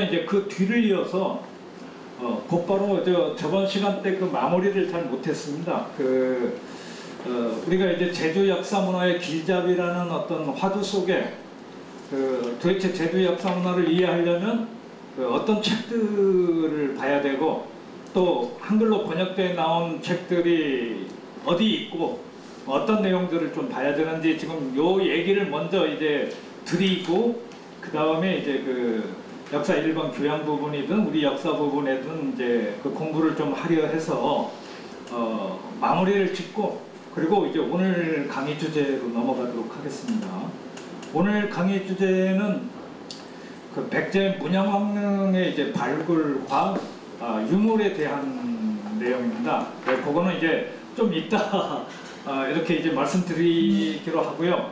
저는 이제 그 뒤를 이어서 곧바로 저번 시간 때 그 마무리를 잘 못했습니다. 우리가 이제 제주 역사 문화의 길잡이라는 어떤 화두 속에 도대체 제주 역사 문화를 이해하려면 어떤 책들을 봐야 되고, 또 한글로 번역되어 나온 책들이 어디 있고 어떤 내용들을 좀 봐야 되는지 지금 요 얘기를 먼저 이제 드리고, 그 다음에 이제 역사 일반 교양 부분이든 우리 역사 부분에든 이제 그 공부를 좀 하려 해서 마무리를 짓고, 그리고 이제 오늘 강의 주제로 넘어가도록 하겠습니다. 오늘 강의 주제는 그 백제 문양왕릉의 이제 발굴과 유물에 대한 내용입니다. 네, 그거는 이제 좀 이따 이렇게 이제 말씀드리기로 하고요.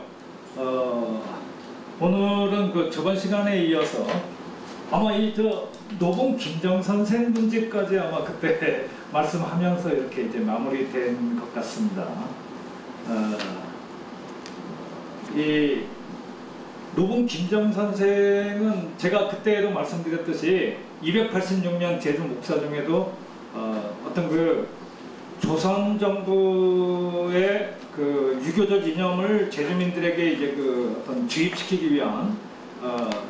오늘은 그 저번 시간에 이어서 아마 노봉 김정선생 문제까지 아마 그때 말씀하면서 이렇게 이제 마무리된 것 같습니다. 이 노봉 김정선생은 제가 그때도 말씀드렸듯이 286년 제주 목사 중에도 어떤 조선 정부의 유교적 이념을 제주민들에게 이제 어떤 주입시키기 위한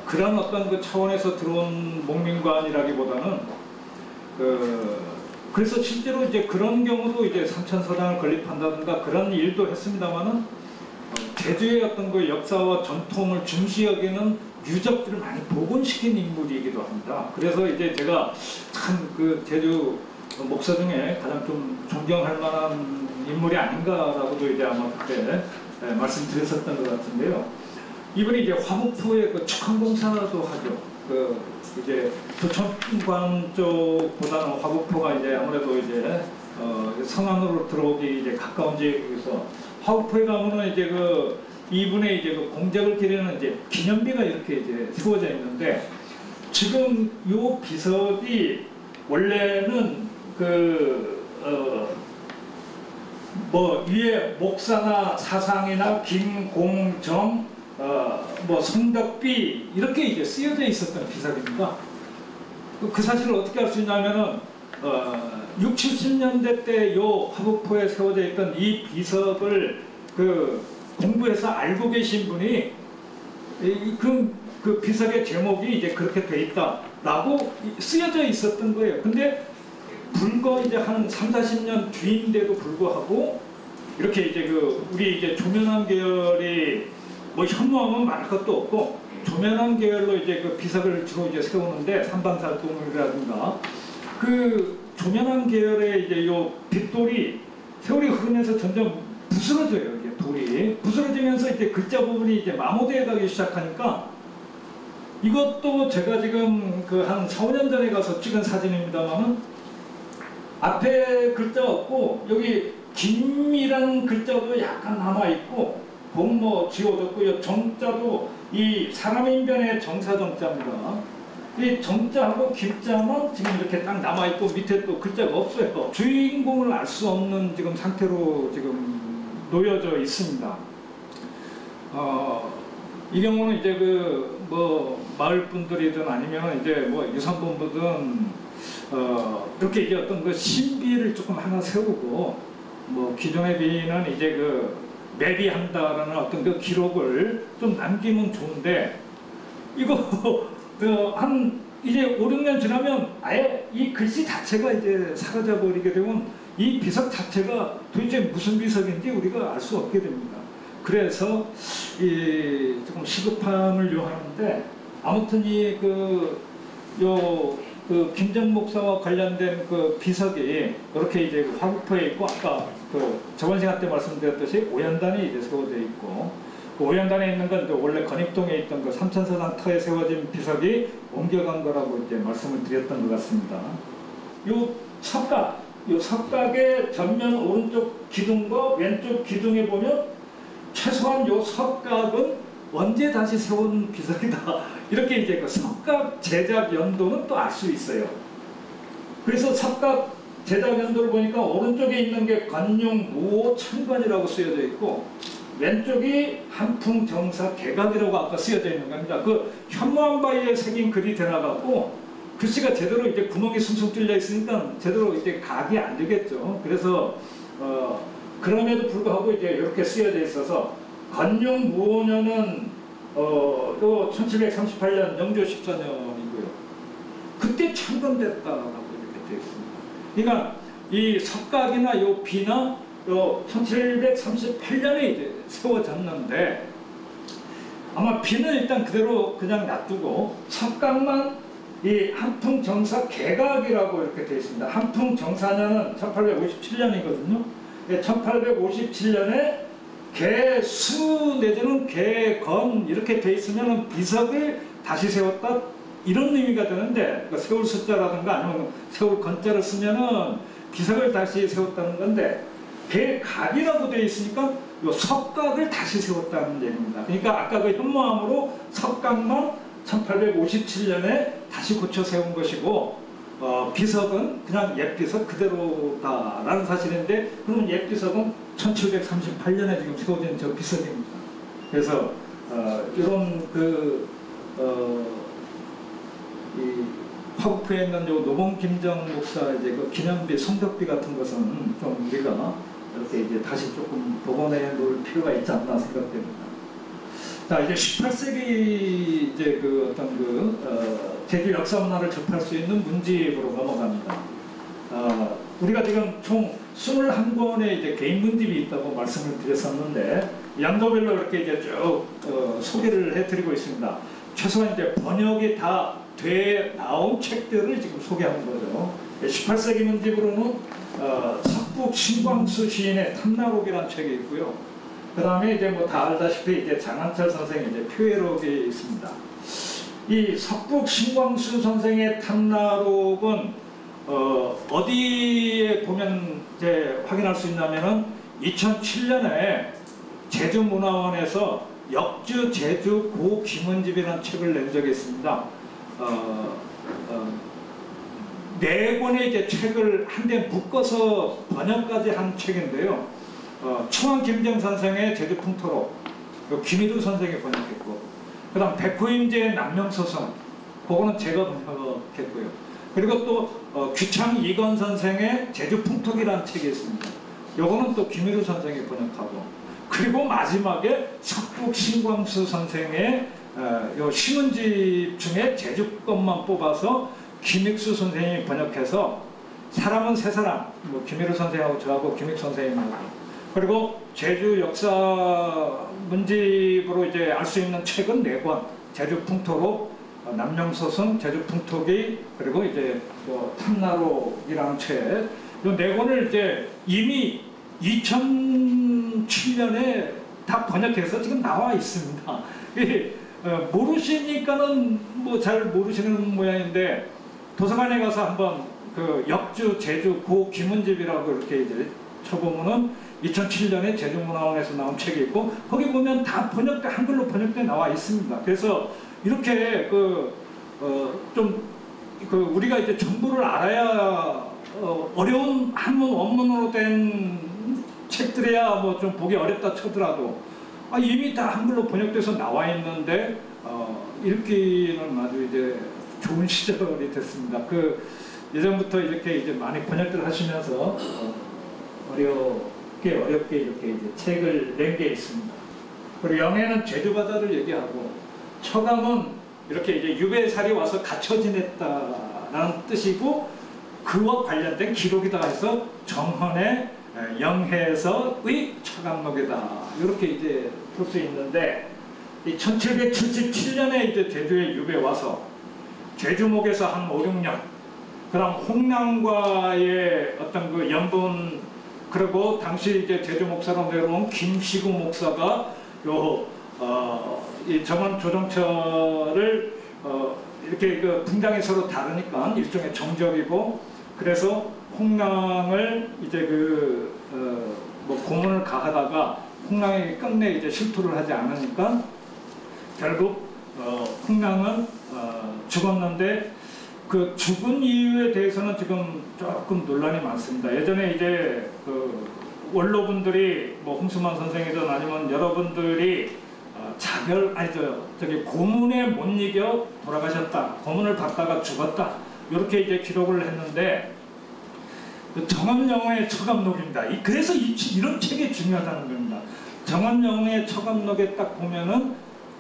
그런 어떤 차원에서 들어온 목민관이라기보다는 그래서 실제로 이제 그런 경우도 이제 삼천서당을 건립한다든가 그런 일도 했습니다만은 제주의 어떤 역사와 전통을 중시 여기는 유적들을 많이 복원시킨 인물이기도 합니다. 그래서 이제 제가 참 제주 목사 중에 가장 좀 존경할 만한 인물이 아닌가라고도 이제 아마 그때 말씀드렸었던 것 같은데요. 이분이 이제 화북포의 축항공사도 하죠. 이제 조천관 쪽보다는 화북포가 이제 아무래도 이제 성안으로 들어오기 이제 가까운 지역에서 화북포에 가면은 이제 이분의 이제 공적을 기리는 이제 기념비가 이렇게 이제 세워져 있는데, 지금 요 비석이 원래는 위에 목사나 사상이나 김공정 성덕비 이렇게 이제 쓰여져 있었던 비석입니다. 그 사실을 어떻게 알 수 있냐면은 60, 70년대 때 요 화북포에 세워져 있던 이 비석을 공부해서 알고 계신 분이 그 비석의 제목이 이제 그렇게 돼 있다라고 쓰여져 있었던 거예요. 근데 불과 이제 한 3, 40년 뒤인데도 불구하고 이렇게 이제 우리 이제 조면암 계열이 현무암은 말할 것도 없고 조면암 계열로 이제 비석을 주로 이제 세우는데 삼방살동이라든가 조면암 계열의 이제 요 빗돌이 세월이 흐르면서 점점 부스러져요. 이게 돌이 부스러지면서 이제 글자 부분이 이제 마모되어 가기 시작하니까, 이것도 제가 지금 한 4, 5년 전에 가서 찍은 사진입니다만은 앞에 글자 없고 여기 김이라는 글자도 약간 남아있고 봄 지워졌고요. 정자도 이 사람인변의 정사정자입니다. 이 정자하고 김자만 지금 이렇게 딱 남아있고 밑에 또 글자가 없어요. 주인공을 알 수 없는 지금 상태로 지금 놓여져 있습니다. 이 경우는 이제 마을 분들이든 아니면 이제 유산본부든 이렇게 이제 어떤 신비를 조금 하나 세우고 기존에 비는 이제 매비한다라는 어떤 기록을 좀 남기면 좋은데, 이거 이제 5, 6년 지나면 아예 이 글씨 자체가 이제 사라져 버리게 되면 이 비석 자체가 도대체 무슨 비석인지 우리가 알 수 없게 됩니다. 그래서 조금 시급함을 요하는데, 아무튼 김정 목사와 관련된 비석이 이렇게 이제 화북포에 있고, 아까 저번 시간 때 말씀드렸듯이 오연단이 이제 세워져 있고, 오연단에 있는 건 원래 건입동에 있던 삼천서당 터에 세워진 비석이 옮겨간 거라고 이제 말씀을 드렸던 것 같습니다. 요 석각의 전면 오른쪽 기둥과 왼쪽 기둥에 보면 최소한 요 석각은 언제 다시 세운 비석이다, 이렇게 이제 석각 제작 연도는 또 알 수 있어요. 그래서 석각 제작 연도를 보니까 오른쪽에 있는 게 관용 무호 천관이라고 쓰여져 있고, 왼쪽이 한풍정사 개각이라고 아까 쓰여져 있는 겁니다. 그 현무암 바위에 새긴 글이 되나가고 글씨가 제대로 이제 구멍이 숭숭 뚫려 있으니까 제대로 이제 각이 안 되겠죠. 그래서 그럼에도 불구하고 이제 이렇게 쓰여져 있어서 건용 무오년은 또 1738년 영조 14년이고요. 그때 창건됐다라고 이렇게 되어 있습니다. 그러니까 이 석각이나 요 비나 요 1738년에 이제 세워졌는데 아마 비는 일단 그대로 그냥 놔두고 석각만 이 한풍정사 개각이라고 이렇게 되어 있습니다. 한풍정사년은 1857년이거든요. 1857년에 개수 내지는 개건 이렇게 돼 있으면 비석을 다시 세웠다 이런 의미가 되는데 그러니까 세울 숫자라든가 아니면 세울 건자를 쓰면은 비석을 다시 세웠다는 건데 개각이라고 되어 있으니까 요 석각을 다시 세웠다는 얘기입니다. 그러니까 아까 그 현무암으로 석각만 1857년에 다시 고쳐 세운 것이고 비석은 그냥 옛비석 그대로다라는 사실인데 그러면 옛비석은 1738년에 지금 세워진 저 비석입니다. 그래서 이런 이 화국포에 있는 요 노봉 김정 목사 이제 그 기념비 성덕비 같은 것은 좀 우리가 이렇게 이제 다시 조금 복원해 놓을 필요가 있지 않나 생각됩니다. 자, 이제 18세기 이제 그 어떤 제주 역사 문화를 접할 수 있는 문집으로 넘어갑니다. 우리가 지금 총 21권의 이제 개인 문집이 있다고 말씀을 드렸었는데 양도별로 이렇게 이제 쭉 소개를 해드리고 있습니다. 최소한 이제 번역이 다 돼 나온 책들을 지금 소개하는 거죠. 18세기 문집으로는 석북 신광수 시인의 탐나록이라는 책이 있고요. 그 다음에 이제 뭐 다 알다시피 이제 장한철 선생의 이제 표회록이 있습니다. 이 석북 신광수 선생의 탐나록은 어디에 보면 이제 확인할 수 있냐면은 2007년에 제주문화원에서 역주 제주 고 김은집이라는 책을 낸 적이 있습니다. 네 권의 이제 책을 한데 묶어서 번역까지 한 책인데요. 충원 김정 선생의 제주 풍토록, 김희두 선생이 번역했고, 그다음 백호임제의 남명서선, 그거는 제가 번역했고요. 그리고 또 규창 이건 선생의 제주 풍토기라는 책이 있습니다. 요거는 또 김희두 선생이 번역하고, 그리고 마지막에 석북 신광수 선생의 요 신문집 중에 제주 것만 뽑아서 김익수 선생님이 번역해서 사람은 세 사람, 뭐 김희두 선생하고 저하고 김익수 선생님하고, 그리고 제주 역사 문집으로 이제 알 수 있는 책은 4권, 제주 풍토록, 남명서선, 제주 풍토기, 그리고 이제 뭐 탐나록이라는 책, 이 4권을 이제 이미 2007년에 다 번역해서 지금 나와 있습니다. 모르시니까는 뭐 잘 모르시는 모양인데 도서관에 가서 한번 그 역주 제주 고 김은집이라고 이렇게 이제 쳐보면은 2007년에 제주문화원에서 나온 책이 있고 거기 보면 다 번역돼 한글로 번역돼 나와 있습니다. 그래서 이렇게 우리가 이제 정보를 알아야 어려운 한문 원문으로 된 책들이야 뭐 좀 보기 어렵다 쳐더라도 이미 다 한글로 번역돼서 나와 있는데 읽기는 아주 이제 좋은 시절이 됐습니다. 예전부터 이렇게 이제 많이 번역들 하시면서 어렵게 이렇게 이제 책을 낸 게 있습니다. 그리고 영해는 제주바다를 얘기하고 처감은 이렇게 이제 유배살이 와서 갇혀 지냈다라는 뜻이고 그와 관련된 기록이다 해서 정헌의 영해에서의 처감록이다 이렇게 이제 볼 수 있는데 이 1777년에 이제 제주에 유배 와서 제주목에서 한 5, 6년 그다음 홍남과의 어떤 그 연분 그리고 당시 이제 제주 목사로 내려온 김시구 목사가 이 정원 조정처를 이렇게 그 분당이 서로 다르니까 일종의 정적이고 그래서 홍랑을 이제 뭐 고문을 가하다가 홍랑이 끝내 이제 실토를 하지 않으니까 결국 홍랑은 죽었는데 그 죽은 이유에 대해서는 지금 조금 논란이 많습니다. 예전에 이제 원로분들이 뭐 홍수만 선생이든 아니면 여러분들이 고문에 못 이겨 돌아가셨다, 고문을 받다가 죽었다, 이렇게 이제 기록을 했는데, 정원영의 처감록입니다. 그래서 이런 책이 중요하다는 겁니다. 정원영의 처감록에 딱 보면은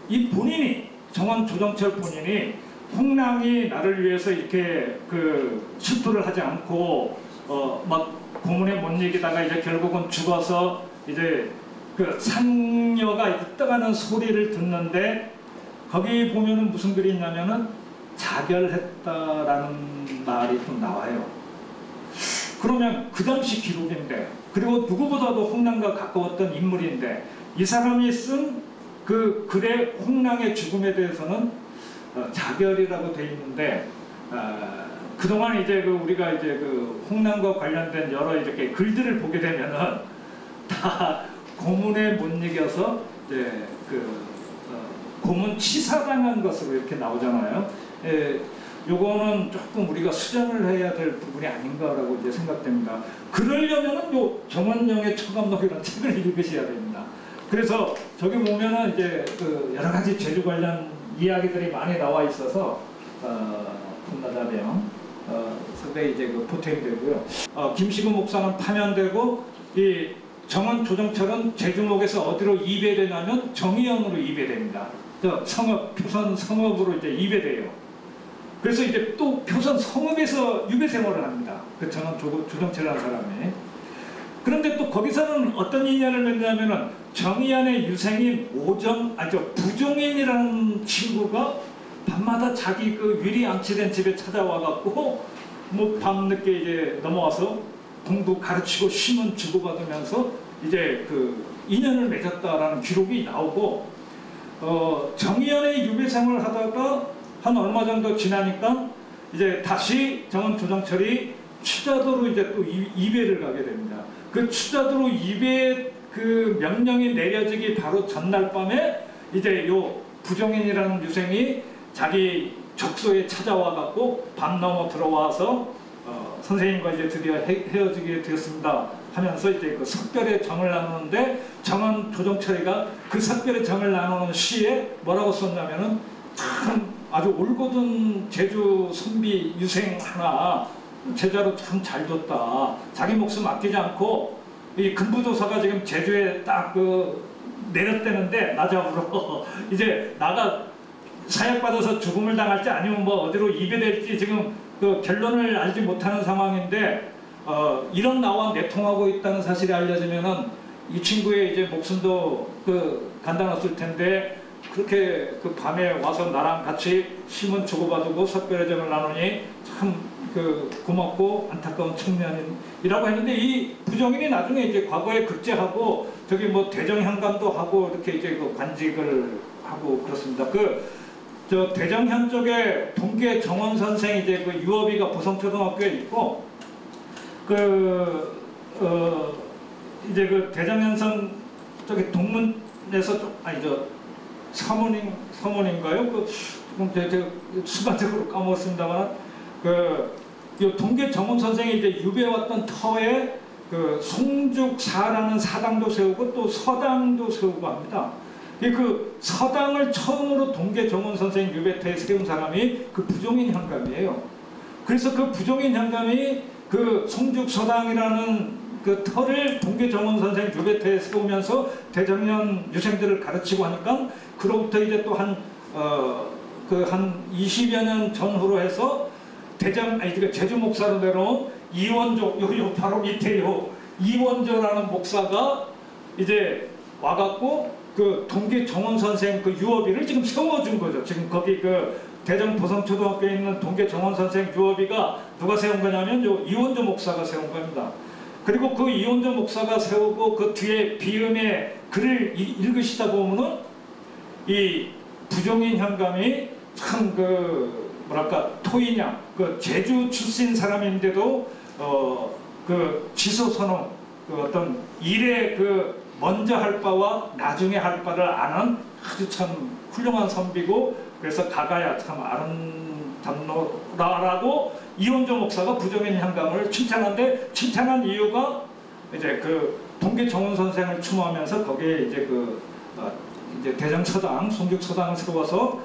이 본인이, 정원 조정철 본인이 홍랑이 나를 위해서 이렇게 실토를 하지 않고 막 고문에 못 이기다가 이제 결국은 죽어서 이제 상녀가 이제 떠가는 소리를 듣는데, 거기 보면은 무슨 글이 있냐면은 자결했다라는 말이 좀 나와요. 그러면 그 당시 기록인데, 그리고 누구보다도 홍랑과 가까웠던 인물인데, 이 사람이 쓴 그 글의 홍랑의 죽음에 대해서는 자결이라고 돼 있는데, 그동안 이제 우리가 이제 홍랑과 관련된 여러 이렇게 글들을 보게 되면은 다 고문에 못 이겨서 이제 고문 치사당한 것으로 이렇게 나오잖아요. 요거는 조금 우리가 수정을 해야 될 부분이 아닌가라고 이제 생각됩니다. 그러려면은 요 정원영의 처감록이라는 책을 읽으셔야 됩니다. 그래서 저기 보면은 이제 여러 가지 제주 관련 이야기들이 많이 나와 있어서 분나다병 상당히 이제 보탬이 되고요. 김시구 목사는 파면되고, 이 정원 조정철은 제주목에서 어디로 이배되냐면 정의연으로 이배됩니다. 성읍, 표선 성읍으로 이제 이배돼요. 그래서 이제 또 표선 성읍에서 유배 생활을 합니다. 그 정원 조정철이라는 사람이. 그런데 또 거기서는 어떤 인연을 맺냐면은 정의연의 유생인 부종인이라는 친구가 밤마다 자기 위리 안치된 집에 찾아와갖고 뭐 밤늦게 이제 넘어와서 공부 가르치고 심은 주고받으면서 이제 인연을 맺었다라는 기록이 나오고, 정의연의 유배생을 하다가 한 얼마 정도 지나니까 이제 다시 정원 조정철이 추자도로 이제 또 이배를 가게 됩니다. 그 추자도로 이배 명령이 내려지기 바로 전날 밤에 이제 요 부종인이라는 유생이 자기 적소에 찾아와 갖고 밤 넘어 들어와서 선생님과 이제 드디어 헤어지게 되었습니다 하면서 이제 석별의 정을 나누는데, 정원 조정철이가 그 석별의 정을 나누는 시에 뭐라고 썼냐면은 참 아주 올곧은 제주 선비 유생 하나 제자로 참 잘 뒀다. 자기 목숨 아끼지 않고 이 금부도사가 지금 제주에 딱 내렸대는데 나 잡으러 이제 나가 사약받아서 죽음을 당할지 아니면 뭐 어디로 이배될지 지금 결론을 알지 못하는 상황인데, 이런 나와 내통하고 있다는 사실이 알려지면은 이 친구의 이제 목숨도 간단했을 텐데, 그렇게 밤에 와서 나랑 같이 심은 주고받고 석별의 정을 나누니 참 고맙고 안타까운 청년이라고 했는데, 이 부종인이 나중에 이제 과거에 극제하고 저기 뭐 대정현감도 하고 이렇게 이제 관직을 하고 그렇습니다. 저 대정현 쪽에 동계 정원 선생 이제 유업이가 보성초등학교에 있고, 이제 대정현선 저기 동문에서 서문인가요? 조금 제가 순간적으로 까먹었습니다만, 이 동계 정원 선생이 이제 유배왔던 터에 송죽사라는 사당도 세우고 또 서당도 세우고 합니다. 서당을 처음으로 동계 정원 선생 유배터에 세운 사람이 부종인 현감이에요. 그래서 부종인 현감이 송죽서당이라는 터를 동계 정원 선생 유배터에 세우면서 대정년 유생들을 가르치고 하니까, 그로부터 이제 또 한 20여 년 전후로 해서 제주 목사로 내려온 이원조, 요 바로 밑에요. 이원조라는 목사가 이제 와갖고 동계 정원 선생 유업이를 지금 세워준 거죠. 지금 거기 대전 보성초등학교에 있는 동계 정원 선생 유업이가 누가 세운 거냐면 요 이원조 목사가 세운 겁니다. 그리고 이원조 목사가 세우고 그 뒤에 비음의 글을 읽으시다 보면은 이 부종인 현감이 참 뭐랄까 토인양 제주 출신 사람인데도 지소선언 어떤 일에 먼저 할 바와 나중에 할 바를 아는 아주 참 훌륭한 선비고, 그래서 가가야 참 아름답노라라고 이원조 목사가 부종인 현감을 칭찬한데, 칭찬한 이유가 이제 동계 정원 선생을 추모하면서 거기에 이제 이제 대장서당, 송죽서당을 세워서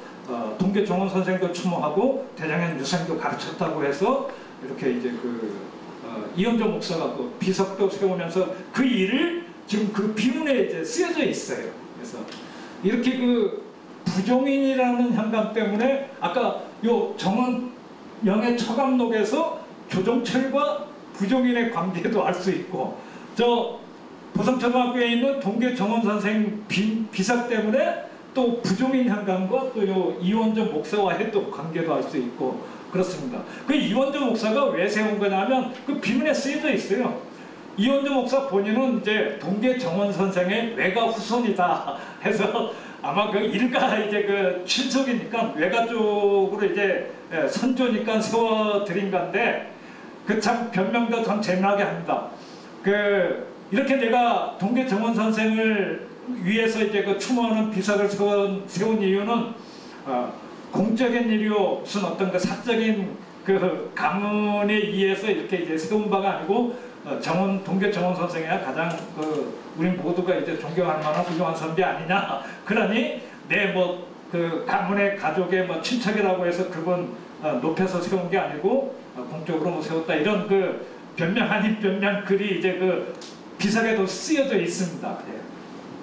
동계 정원 선생도 추모하고 대장현 유생도 가르쳤다고 해서 이렇게 이제 이현조 목사가 그 비석도 세우면서 그 일을 지금 그 비문에 이제 쓰여져 있어요. 그래서 이렇게 부종인이라는 현상 때문에 아까 요 정원 영해 처감록에서 조정철과 부종인의 관계도 알 수 있고 저 보성초등학교에 있는 동계 정원 선생 비석 때문에 또 부종인 현상과 또 요 이원조 목사와의 또 관계도 알 수 있고 그렇습니다. 그 이원조 목사가 왜 세운 거냐면 그 비문에 쓰여져 있어요. 이원조 목사 본인은 이제 동계 정원 선생의 외가 후손이다 해서 아마 일가 이제 친속이니까 외가 쪽으로 이제 선조니까 세워드린 건데 참 변명도 참 재미나게 합니다. 이렇게 내가 동계 정원 선생을 위해서 이제 추모하는 비석을 세운 이유는 공적인 일이요 무슨 어떤 사적인 가문에 의해서 이렇게 이제 세운 바가 아니고 동계 정원 선생이야 가장 우리 모두가 이제 존경할 만한 훌륭한 선비 아니냐. 그러니 내 가문의 가족의 친척이라고 해서 그분 높여서 세운 게 아니고 공적으로 세웠다 이런 변명 아닌 변명 글이 이제 비석에도 쓰여져 있습니다.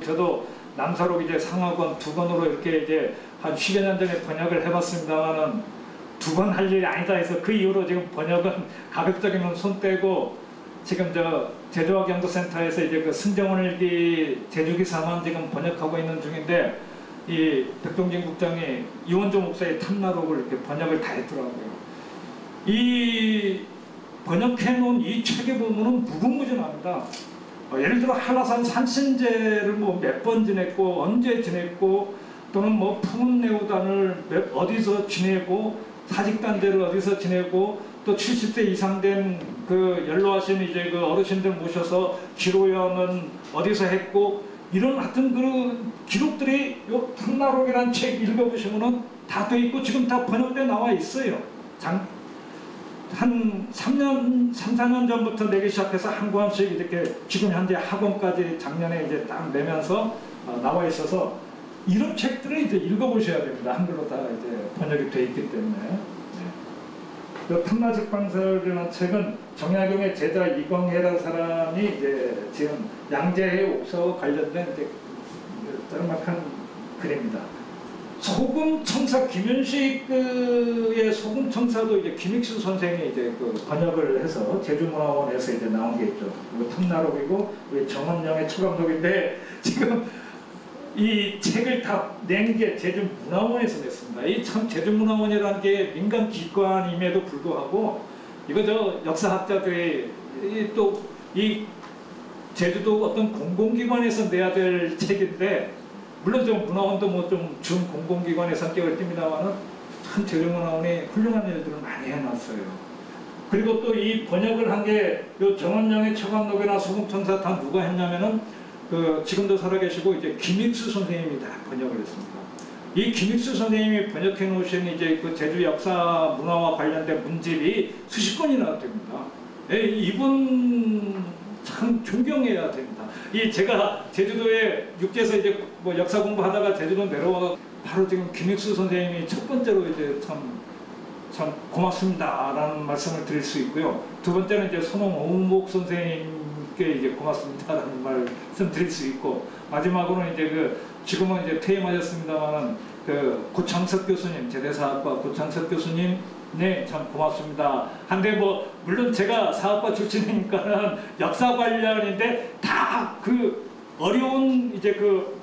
저도 남서록 이제 상하권 2권으로 이렇게 이제 한 10여 년 전에 번역을 해봤습니다만은 2권 할 일이 아니다 해서 그 이후로 지금 번역은 가급적이면 손 떼고 지금 제주와 경도센터에서 이제 승정원일기 제주기사만 지금 번역하고 있는 중인데 이 백동진 국장이 이원조 목사의 탐나록을 이렇게 번역을 다 했더라고요. 이 번역해 놓은 이 책에 보면은 무궁무진합니다. 예를 들어 한라산 산신제를 몇 번 지냈고 언제 지냈고 또는 풍운내우단을 어디서 지내고 사직단대를 어디서 지내고 또 70세 이상 된 연로하신 이제 어르신들 모셔서 기로연은 어디서 했고 이런 하여튼 기록들이 요 탐나록이라는 책 읽어보시면은 다 돼 있고 지금 다 번역돼 나와 있어요. 한 3년, 4년 전부터 내기 시작해서 한 권씩 이렇게 지금 현재 학원까지 작년에 이제 딱 내면서 나와 있어서 이런 책들을 이제 읽어보셔야 됩니다. 한글로 다 이제 번역이 돼 있기 때문에. 네. 탐라직방설이라는 책은 정약용의 제자 이광해라는 사람이 이제 지금 양재해 옥사와 관련된 이제 짤막한 글입니다. 소금청사 김윤식의 소금청사도 이제 김익수 선생이 이제 번역을 해서 제주문화원에서 이제 나온 게 있죠. 이거 탐나록이고 우리 정원영의 처감록인데 지금 이 책을 다 낸 게 제주문화원에서 냈습니다. 이 참 제주문화원이라는 게 민간 기관임에도 불구하고 이거 역사학자들이 또 이 제주도 어떤 공공기관에서 내야 될 책인데 물론 문화원도 좀 준공공기관의 성격을 띱니다만은 참 제주문화원이 훌륭한 일들을 많이 해놨어요. 그리고 또 이 번역을 한 게 요 정원영의 처감록이나 소금천사 다 누가 했냐면은 지금도 살아계시고 이제 김익수 선생님이 다 번역을 했습니다. 이 김익수 선생님이 번역해 놓으신 이제 제주 역사 문화와 관련된 문집이 수십 권이나 됩니다. 이분 참 존경해야 됩니다. 제가 제주도에 육지에서 이제 역사 공부하다가 제주도 내려와 바로 지금 김익수 선생님이 첫 번째로 이제 참 고맙습니다라는 말씀을 드릴 수 있고요. 두 번째는 이제 손홍옥 선생님께 이제 고맙습니다라는 말씀 드릴 수 있고 마지막으로는 이제 지금은 이제 퇴임하셨습니다만은 고창석 교수님 제대사학과 고창석 교수님 네, 참 고맙습니다. 한데 물론 제가 사학과 출신이니까는 역사 관련인데 다 어려운 이제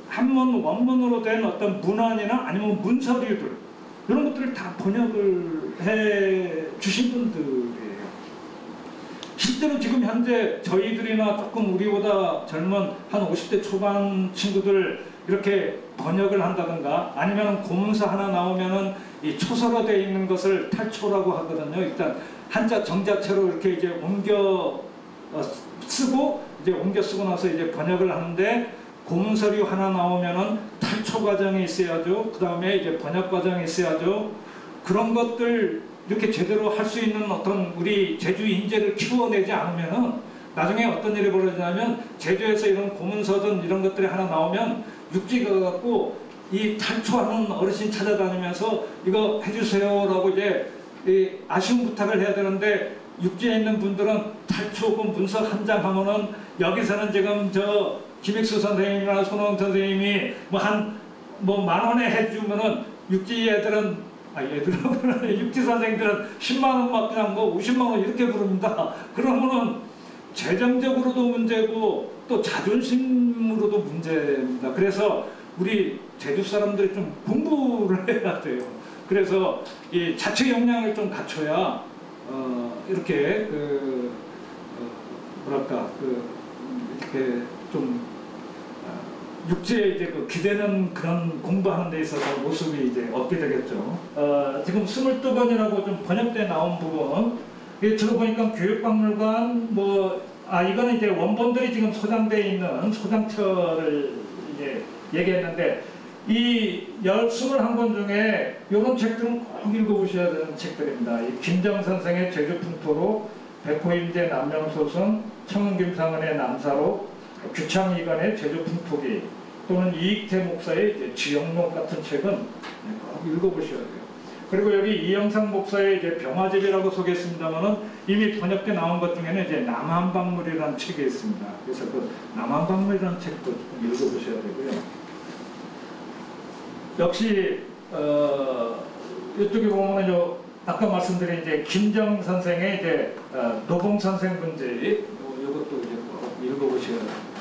한문 원문으로 된 어떤 문안이나 아니면 문서류들 이런 것들을 다 번역을 해 주신 분들이에요. 실제로 지금 현재 저희들이나 조금 우리보다 젊은 한 50대 초반 친구들 이렇게 번역을 한다든가 아니면 고문서 하나 나오면은 이 초서로 되어 있는 것을 탈초라고 하거든요. 일단 한자 정자체로 이렇게 이제 옮겨 쓰고 이제 옮겨 쓰고 나서 이제 번역을 하는데 고문서류 하나 나오면은 탈초 과정이 있어야죠. 그 다음에 이제 번역 과정이 있어야죠. 그런 것들 이렇게 제대로 할 수 있는 어떤 우리 제주 인재를 키워내지 않으면은 나중에 어떤 일이 벌어지냐면 제주에서 이런 고문서든 이런 것들이 하나 나오면 육지 가갖고 이 탈초하는 어르신 찾아다니면서 이거 해주세요라고 이제 아쉬운 부탁을 해야 되는데 육지에 있는 분들은 탈초금 문서 한 장 하면은 여기서는 지금 저 김익수 선생님이나 손홍 선생님이 뭐 한 뭐 10,000원에 해주면은 육지 애들은 육지 선생들은 10만 원 막 그냥 뭐 50만 원 이렇게 부릅니다. 그러면은 재정적으로도 문제고 또 자존심으로도 문제입니다. 그래서 우리 제주 사람들이 좀 공부를 해야 돼요. 그래서 이 자체 역량을 좀 갖춰야 이렇게 뭐랄까 이렇게 좀 육지에 이제 기대는 그런 공부하는 데 있어서 모습이 이제 얻게 되겠죠. 지금 22번이라고 좀 번역돼 나온 부분, 제가 보니까 교육박물관 이거는 이제 원본들이 지금 소장되어 있는 소장처를 이제 얘기했는데 이 21권 중에 이런 책들은 꼭 읽어보셔야 되는 책들입니다. 이 김정 선생의 제주풍토록, 백호임제 남명소선, 청은김상은의 남사록, 규창이관의 제주풍토기 또는 이익태 목사의 이제 지역록 같은 책은 꼭 읽어보셔야 돼요. 그리고 여기 이영상 목사의 이제 병화집이라고 소개했습니다만은 이미 번역돼 나온 것 중에는 이제 남한박물이라는 책이 있습니다. 그래서 그 남한박물이라는 책도 좀 읽어보셔야 되고요. 역시 이쪽에 보면 아까 말씀드린 이제 김정 선생의 이제 노봉 선생 문제 이것도 이제 꼭 읽어보셔야 됩니다.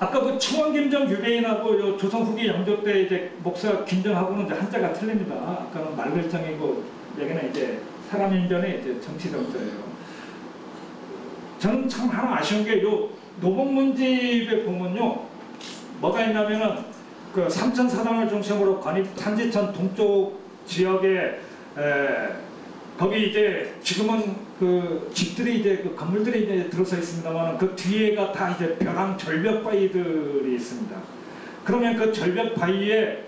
아까 그 충원 김정 유배인하고 조선 후기 영조 때 이제 목사 김정하고는 이제 한자가 틀립니다. 아까는 말글정이고 여기는 이제 사람 인변의 이제 정치 정자예요. 저는 참 하나 아쉬운 게 노봉 문집에 보면요. 뭐가 있냐면은 그 삼천 사당을 중심으로 관입 탄지천 동쪽 지역에 거기 이제 지금은 그 집들이 이제 그 건물들이 이제 들어서 있습니다만 그 뒤에가 다 이제 벼랑 절벽 바위들이 있습니다. 그러면 그 절벽 바위에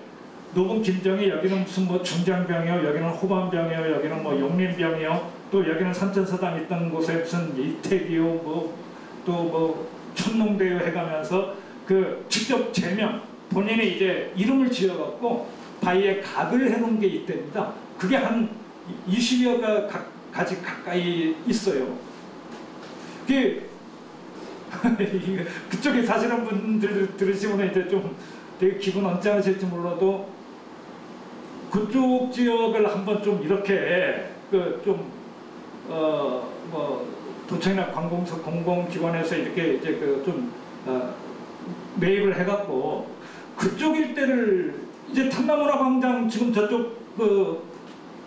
노봉 김정이 여기는 무슨 뭐 중장병이요, 여기는 호반병이요, 여기는 뭐 용림병이요, 또 여기는 삼천사당 있던 곳에 무슨 이택이요, 또 뭐 천농대요 해가면서 그 직접 제명 본인이 이제 이름을 지어갖고 바위에 각을 해놓은 게 있답니다. 그게 한 20여 가지 가까이 있어요. 그쪽에 사시는 분들 들으시면 이제 좀 되게 기분 언짢으실지 몰라도 그쪽 지역을 한번 좀 이렇게 도청이나 관공서 공공기관에서 이렇게 이제 매입을 해갖고 그쪽 일대를 이제 탐나문화광장 지금 저쪽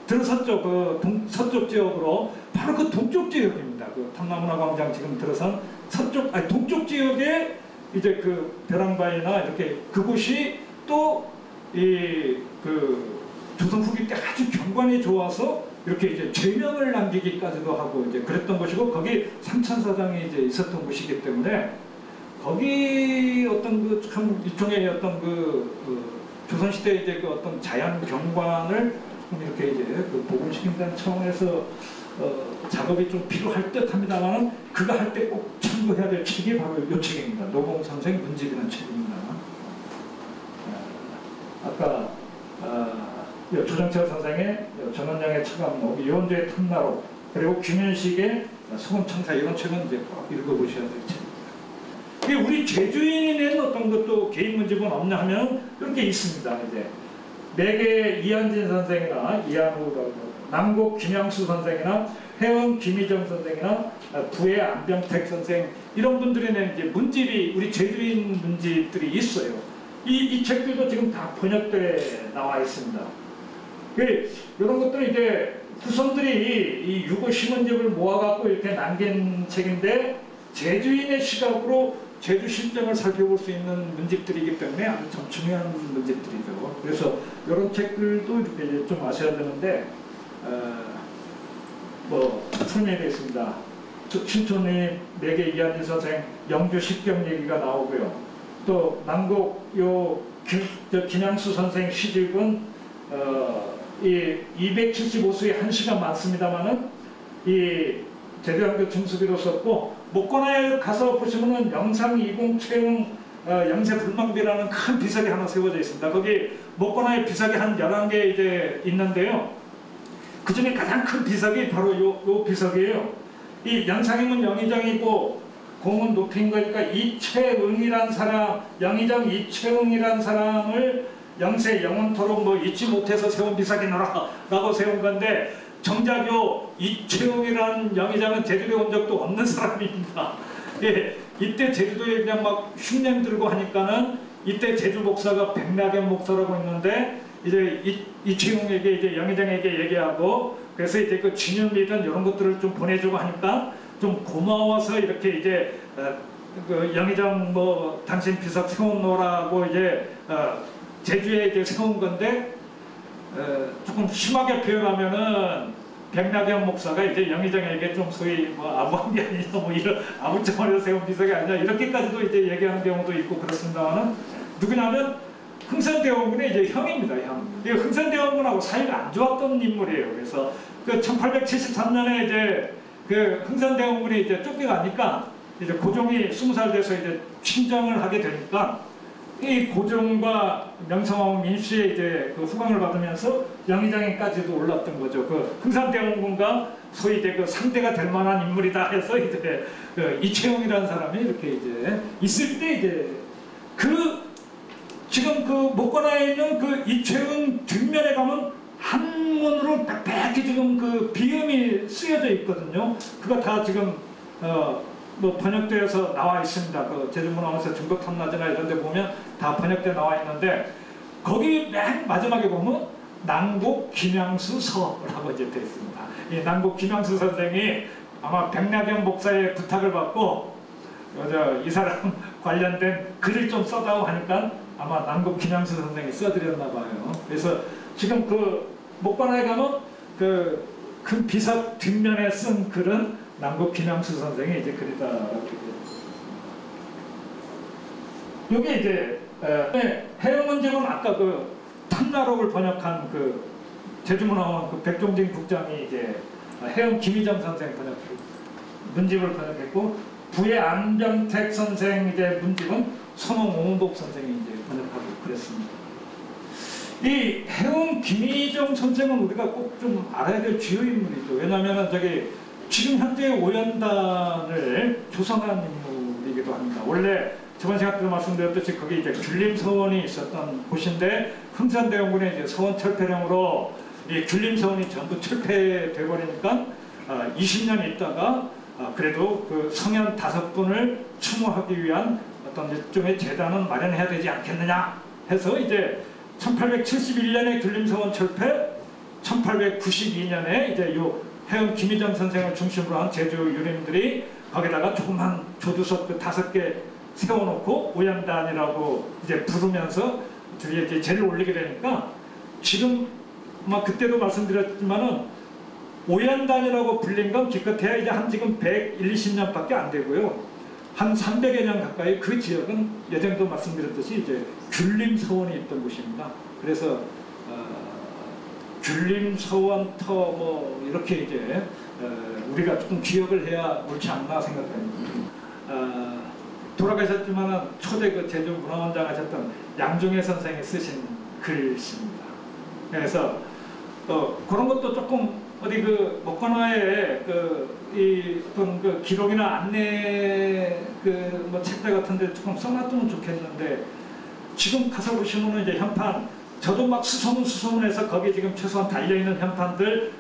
들어섰죠. 서쪽 지역으로 바로 그 동쪽 지역입니다. 그 탐나문화광장 지금 들어선 동쪽 지역에 이제 그 벼랑바위나 이렇게 그곳이 또 조선 후기 때 아주 경관이 좋아서 이렇게 이제 죄명을 남기기까지도 하고 이제 그랬던 곳이고 거기 삼천사당이 이제 있었던 곳이기 때문에 거기 어떤 참 일종의 어떤 조선시대 이제 어떤 자연 경관을 이렇게 이제 복원시킨다는 차원에서 작업이 좀 필요할 듯 합니다만 그거 할 때 꼭 참고해야 될 책이 바로 이 책입니다. 노봉 선생 문집이라는 책입니다. 아까 조정철 선생의 전원영의 처감록, 이원주의 탐나록, 그리고 김윤식의 소금청사 이런 책은 이제 꼭 읽어보셔야 될 책입니다. 이게 우리 제주인이 낸 어떤 것도 개인 문집은 없냐 하면 이렇게 있습니다. 이제 내계 이한진 선생이나 이한우, 남곡 김양수 선생이나 해원 김희정 선생이나 부의 안병택 선생 이런 분들이 낸 이제 문집이 우리 제주인 문집들이 있어요. 이 책들도 지금 다 번역돼 나와 있습니다. 이런 것들은 이제 후손들이 이 유고 신원집을 모아갖고 이렇게 남긴 책인데 제주인의 시각으로 제주 실정을 살펴볼 수 있는 문집들이기 때문에 아주 참 중요한 문집들이죠. 그래서 이런 책들도 이렇게 좀 아셔야 되는데 설명되어 있습니다. 신촌의 내계 이한진 선생 영주 식경 얘기가 나오고요. 또 남곡 김양수 선생 시집은 이 275수의 한시가 많습니다만은 이 제주항교 중수비로 썼고, 목권에 가서 보시면은 영상 20 채용 영세 불망비라는 큰 비석이 하나 세워져 있습니다. 거기 목권에 비석이 한 11개 이제 있는데요. 그 중에 가장 큰 비석이 바로 요 비석이에요. 이 영상이면 영의정이고 공은 높인 거니까 이채응이란 사람, 영의정 이채응이란 사람을 영세 영원토록 뭐 잊지 못해서 세운 비석이노라 라고 세운 건데, 정작 요 이채응이라는 영의정은 제주도에 온 적도 없는 사람입니다. 예, 이때 제주도에 그냥 막 흉내 들고 하니까는 이때 제주 목사가 백낙연 목사라고 했는데, 이제 이채용에게 이제 영의정에게 얘기하고, 그래서 이제 그 진연미든 이런 것들을 좀 보내주고 하니까 좀 고마워서 이렇게 이제 그 영의정 뭐 당신 비석 세워놓으라고 이제 제주에 이제 세운 건데, 조금 심하게 표현하면은 백낙연 목사가 이제 영의정에게 좀 소위 뭐 아부한 게 아니냐, 뭐 이런 아부정을 세운 비석이 아니냐, 이렇게까지도 이제 얘기하는 경우도 있고 그렇습니다만은, 누구냐면 흥선대원군의 이제 형입니다. 형. 이 흥선대원군하고 사이가 안 좋았던 인물이에요. 그래서 그 1873년에 이제 그 흥선대원군이 이제 쫓겨가니까 이제 고종이 20살 돼서 이제 친정을 하게 되니까, 이 고종과 명성황후 민씨의 이제 그 후광을 받으면서 영의정에까지도 올랐던 거죠. 그 흥선대원군과 소위 이제 그 상대가 될 만한 인물이다 해서 이제 그 이채용이라는 사람이 이렇게 이제 있을 때, 이제 그 지금 그 목권에 있는 그 이채용 뒷면에 가면 한문으로 빽빽히 지금 그 비음이 쓰여져 있거든요. 그거 다 지금 뭐 번역되어서 나와 있습니다. 그 제주문화원에서 증거 탐나지나 이런 데 보면 다 번역돼 나와 있는데, 거기 맨 마지막에 보면 난곡 김양수 서라고 이제 되어 있습니다. 이 난곡 김양수 선생이 아마 백낙연 목사의 부탁을 받고 이 사람 관련된 글을 좀 써다오 하니까 아마 난곡 김양수 선생이 써드렸나 봐요. 그래서 지금 그 목관에 가면 그 큰 비석 뒷면에 쓴 글은 난곡 김양수 선생이 이제 글이다라고 얘기해요. 이게 이제 해영원집은 아까 그 탐나록을 번역한 그 제주문화원 그 백종진 국장이 이제 해영 김희정 선생 문집을 번역했고, 부의 안병택 선생 이제 문집은 선홍 오문복 선생이 이제 번역하고 그랬습니다. 이 해영 김희정 선생은 우리가 꼭 좀 알아야 될 주요 인물이죠. 왜냐하면 저기 지금 현재 오연단을 조성한 인물이기도 합니다. 원래 저번 시간 때 말씀드렸듯이 거기 이제 귤림서원이 있었던 곳인데, 흥선대원군의 이제 서원 철폐령으로 이 귤림서원이 전부 철폐돼 버리니까 20년 있다가 그래도 그 성현 5분을 추모하기 위한 어떤 일종의 재단은 마련해야 되지 않겠느냐 해서 이제 1871년에 귤림서원 철폐, 1892년에 이제 요 해영 김희정 선생을 중심으로 한 제주 유림들이 거기다가 조그만 조두석 그 5개 세워놓고 오연단이라고 이제 부르면서 뒤에 이제 제를 올리게 되니까, 지금 막 그때도 말씀드렸지만은 오연단이라고 불린 건 기껏해야 이제 한 지금 120년밖에 안 되고요. 한 300여 년 가까이 그 지역은 예전에도 말씀드렸듯이 이제 귤림서원이 있던 곳입니다. 그래서 귤림서원터 뭐 이렇게 이제 우리가 조금 기억을 해야 옳지 않나 생각합니다. 돌아가셨지만은 초대 그 제주문화원장 하셨던 양중혜 선생이 쓰신 글씨입니다. 그래서 그런 것도 조금 어디 그 목관화에 이 어떤 그 기록이나 안내 그 뭐 책자 같은데 조금 써놨으면 좋겠는데, 지금 가서 보시면은 이제 현판, 저도 막 수소문해서 거기 지금 최소한 달려있는 현판들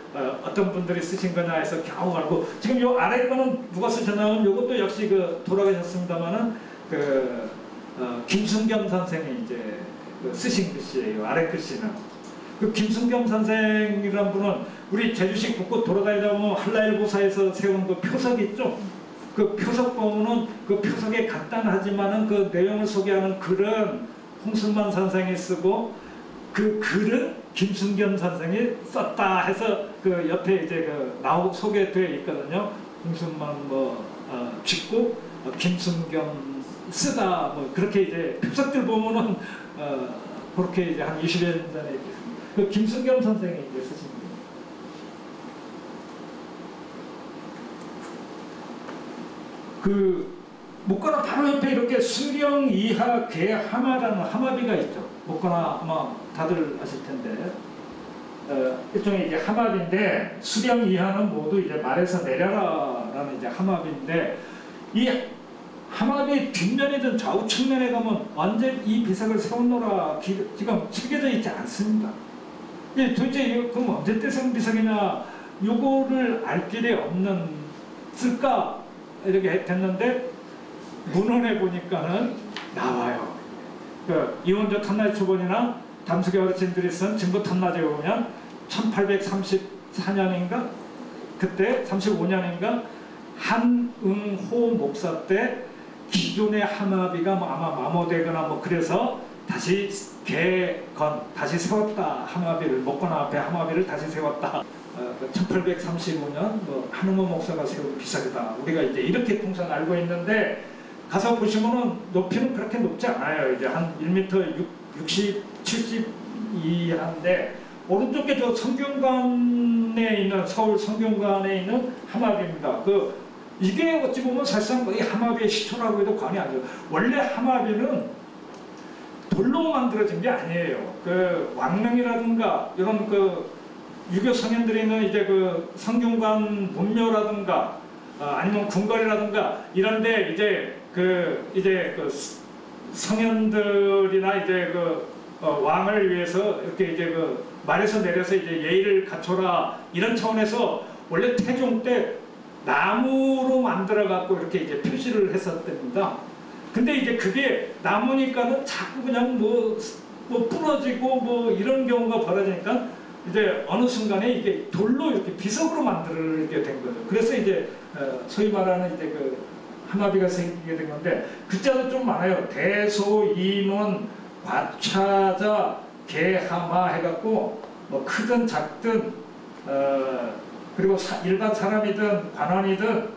어떤 분들이 쓰신 거냐 해서 겨우 알고, 지금 요 아래 거는 누가 쓰셨냐면 요것도 역시 그 돌아가셨습니다만은 그 김순겸 선생이 이제 그 쓰신 글씨예요. 아래 글씨는. 그 김순겸 선생이라는 분은 우리 제주시 곳곳 돌아다니다 보면 한라일보사에서 세운 그 표석 있죠? 그 표석 보면은 그 표석에 간단하지만은 그 내용을 소개하는 글은 홍순만 선생이 쓰고, 그 글은 김순겸 선생이 썼다 해서 그 옆에 이제 그 소개되어 있거든요. 홍순만 뭐 짓고 김순겸 쓰다 뭐 그렇게 이제 표석들 보면은 그렇게 이제 한 20여 년 전에 그 김순겸 선생이 이제 쓰신 거예요. 그 목가나 바로 옆에 이렇게 수령 이하 개하마라는 하마비가 있죠. 목가나 아마 다들 아실 텐데 일종의 이제 하마비인데 수령 이하는 모두 이제 말에서 내려라라는 이제 하마비인데 이 하마비 뒷면이든 좌우 측면에 가면 완전 이 비석을 세웠노라 지금 새겨져 있지 않습니다. 도대체 이거 그럼 언제 때 세운 비석이냐 요거를 알 길이 없는 쓸까 이렇게 됐는데 문헌에 보니까는 나와요. 그 이원조 탐나의 초본이나 담수교 어르신들이 쓴 증거 탐나제에 보면 1834년인가 그때 35년인가 한응호 목사 때 기존의 하마비가 아마 마모되거나 뭐 그래서 다시 다시 세웠다. 하마비를 목가나 앞에 하마비를 다시 세웠다. 1835년 뭐 한응호 목사가 세운 비석이다. 우리가 이제 이렇게 통상 알고 있는데 가서 보시면은 높이는 그렇게 높지 않아요. 이제 한 1m 60, 70 이하인데 오른쪽에 저 성균관에 있는 서울 성균관에 있는 하마비입니다. 이게 어찌 보면 사실상 거의 하마비의 시초라고 해도 과언이 아니죠. 원래 하마비는 돌로 만들어진 게 아니에요. 그 왕릉이라든가 이런 그 유교 성현들이 있는 이제 그 성균관 문묘라든가 아니면 궁궐이라든가 이런데 이제 그 성현들이나 이제 왕을 위해서 이렇게 이제 말에서 내려서 이제 예의를 갖춰라 이런 차원에서 원래 태종 때 나무로 만들어 갖고 이렇게 이제 표시를 했었답니다. 근데 이제 그게 나무니까는 자꾸 그냥 뭐 부러지고 뭐 이런 경우가 벌어지니까 이제 어느 순간에 이게 돌로 이렇게 비석으로 만들게 된 거죠. 그래서 이제 소위 말하는 이제 그 하마비가 생기게 된 건데 글자도 좀 많아요. 대소인원 과차자 개하마 해갖고 뭐 크든 작든 그리고 일반 사람이든 관원이든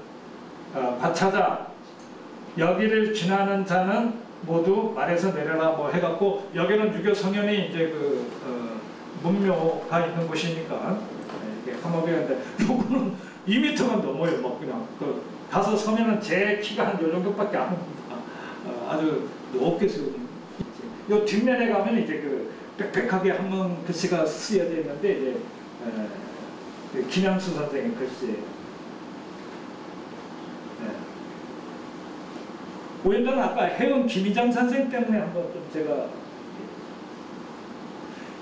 과차자 여기를 지나는 자는 모두 말에서 내려라 뭐 해갖고 여기는 유교 성현이 이제 문묘가 있는 곳이니까 이게 하마비인데 요거는 2m가 넘어요. 뭐 그냥 가서 서면은 제 키가 한 요 정도밖에 안 됩니다. 아주 높게 세워진. 요 뒷면에 가면 이제 빽빽하게 한문 글씨가 쓰여져 있는데 이제 김양수 선생의 글씨예요. 오연단은 아까 해운 김희장 선생 때문에 한번 좀 제가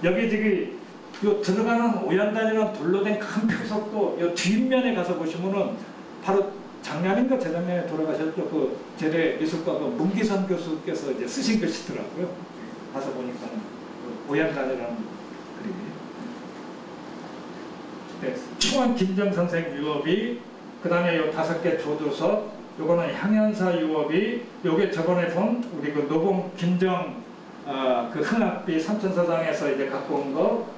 여기 지금 요 들어가는 오연단이라는 돌로 된 큰 표석도 요 뒷면에 가서 보시면은 바로 작년인가 재작년에 돌아가셨죠. 그 제대 미술과가 문기선 교수께서 이제 쓰신 글씨더라고요. 가서 보니까는 오연단이라는 그림이. 네, 충원 김정 선생 유업이 그 다음에 요 5개 조두서 요거는 향연사 유업이 요게 저번에 본 우리 그 노봉 김정 그 흥학비 삼천사당에서 이제 갖고 온 거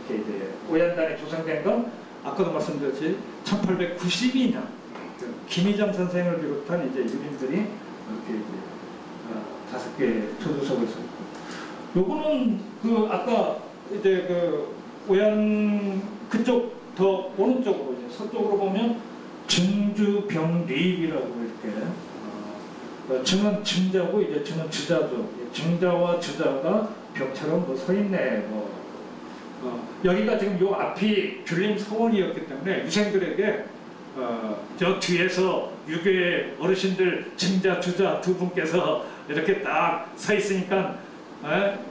이렇게 이제 오연단이 조성된 건 아까도 말씀드렸지 1892년 김희정 선생을 비롯한 이제 유민들이 이렇게 이제 5개 조두석을 썼고 요거는 아까 이제 오연 그쪽 더 오른쪽으로 이제 서쪽으로 보면 증주병리입이라고 이렇게 증은 증자고 이제 주는 주자죠. 증자와 주자가 벽처럼 서 있네. 여기가 지금 요 앞이 귤림 서원이었기 때문에 유생들에게 저 뒤에서 유교의 어르신들 증자 주자 두 분께서 이렇게 딱 서 있으니까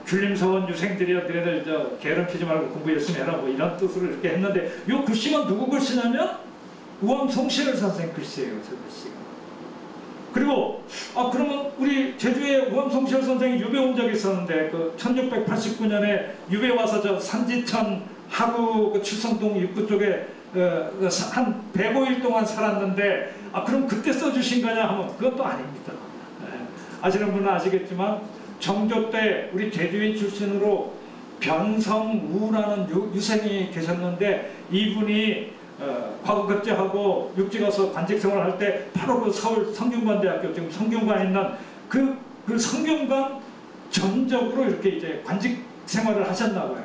귤림 서원 유생들이여 너희들 게으름 피지 말고 공부 열심히 해라 뭐 이런 뜻으로 이렇게 했는데 요 글씨가 누구 글씨냐면 우암송실 선생 글씨예요. 저 글씨가. 그리고 그러면 우리 제주에 우암송실 선생이 유배 온 적이 있었는데 1689년에 유배 와서 저 산지천 하구 칠성동 입구 쪽에 한 105일 동안 살았는데 그럼 그때 써주신 거냐 하면 그것도 아닙니다. 아시는 분은 아시겠지만 정조 때 우리 제주인 출신으로 변성우라는 유생이 계셨는데 이분이 과거 급제하고 육지 가서 관직 생활을 할 때 바로 그 서울 성균관대학교 지금 성균관에 있는 그 성균관 전적으로 이렇게 이제 관직 생활을 하셨나 봐요.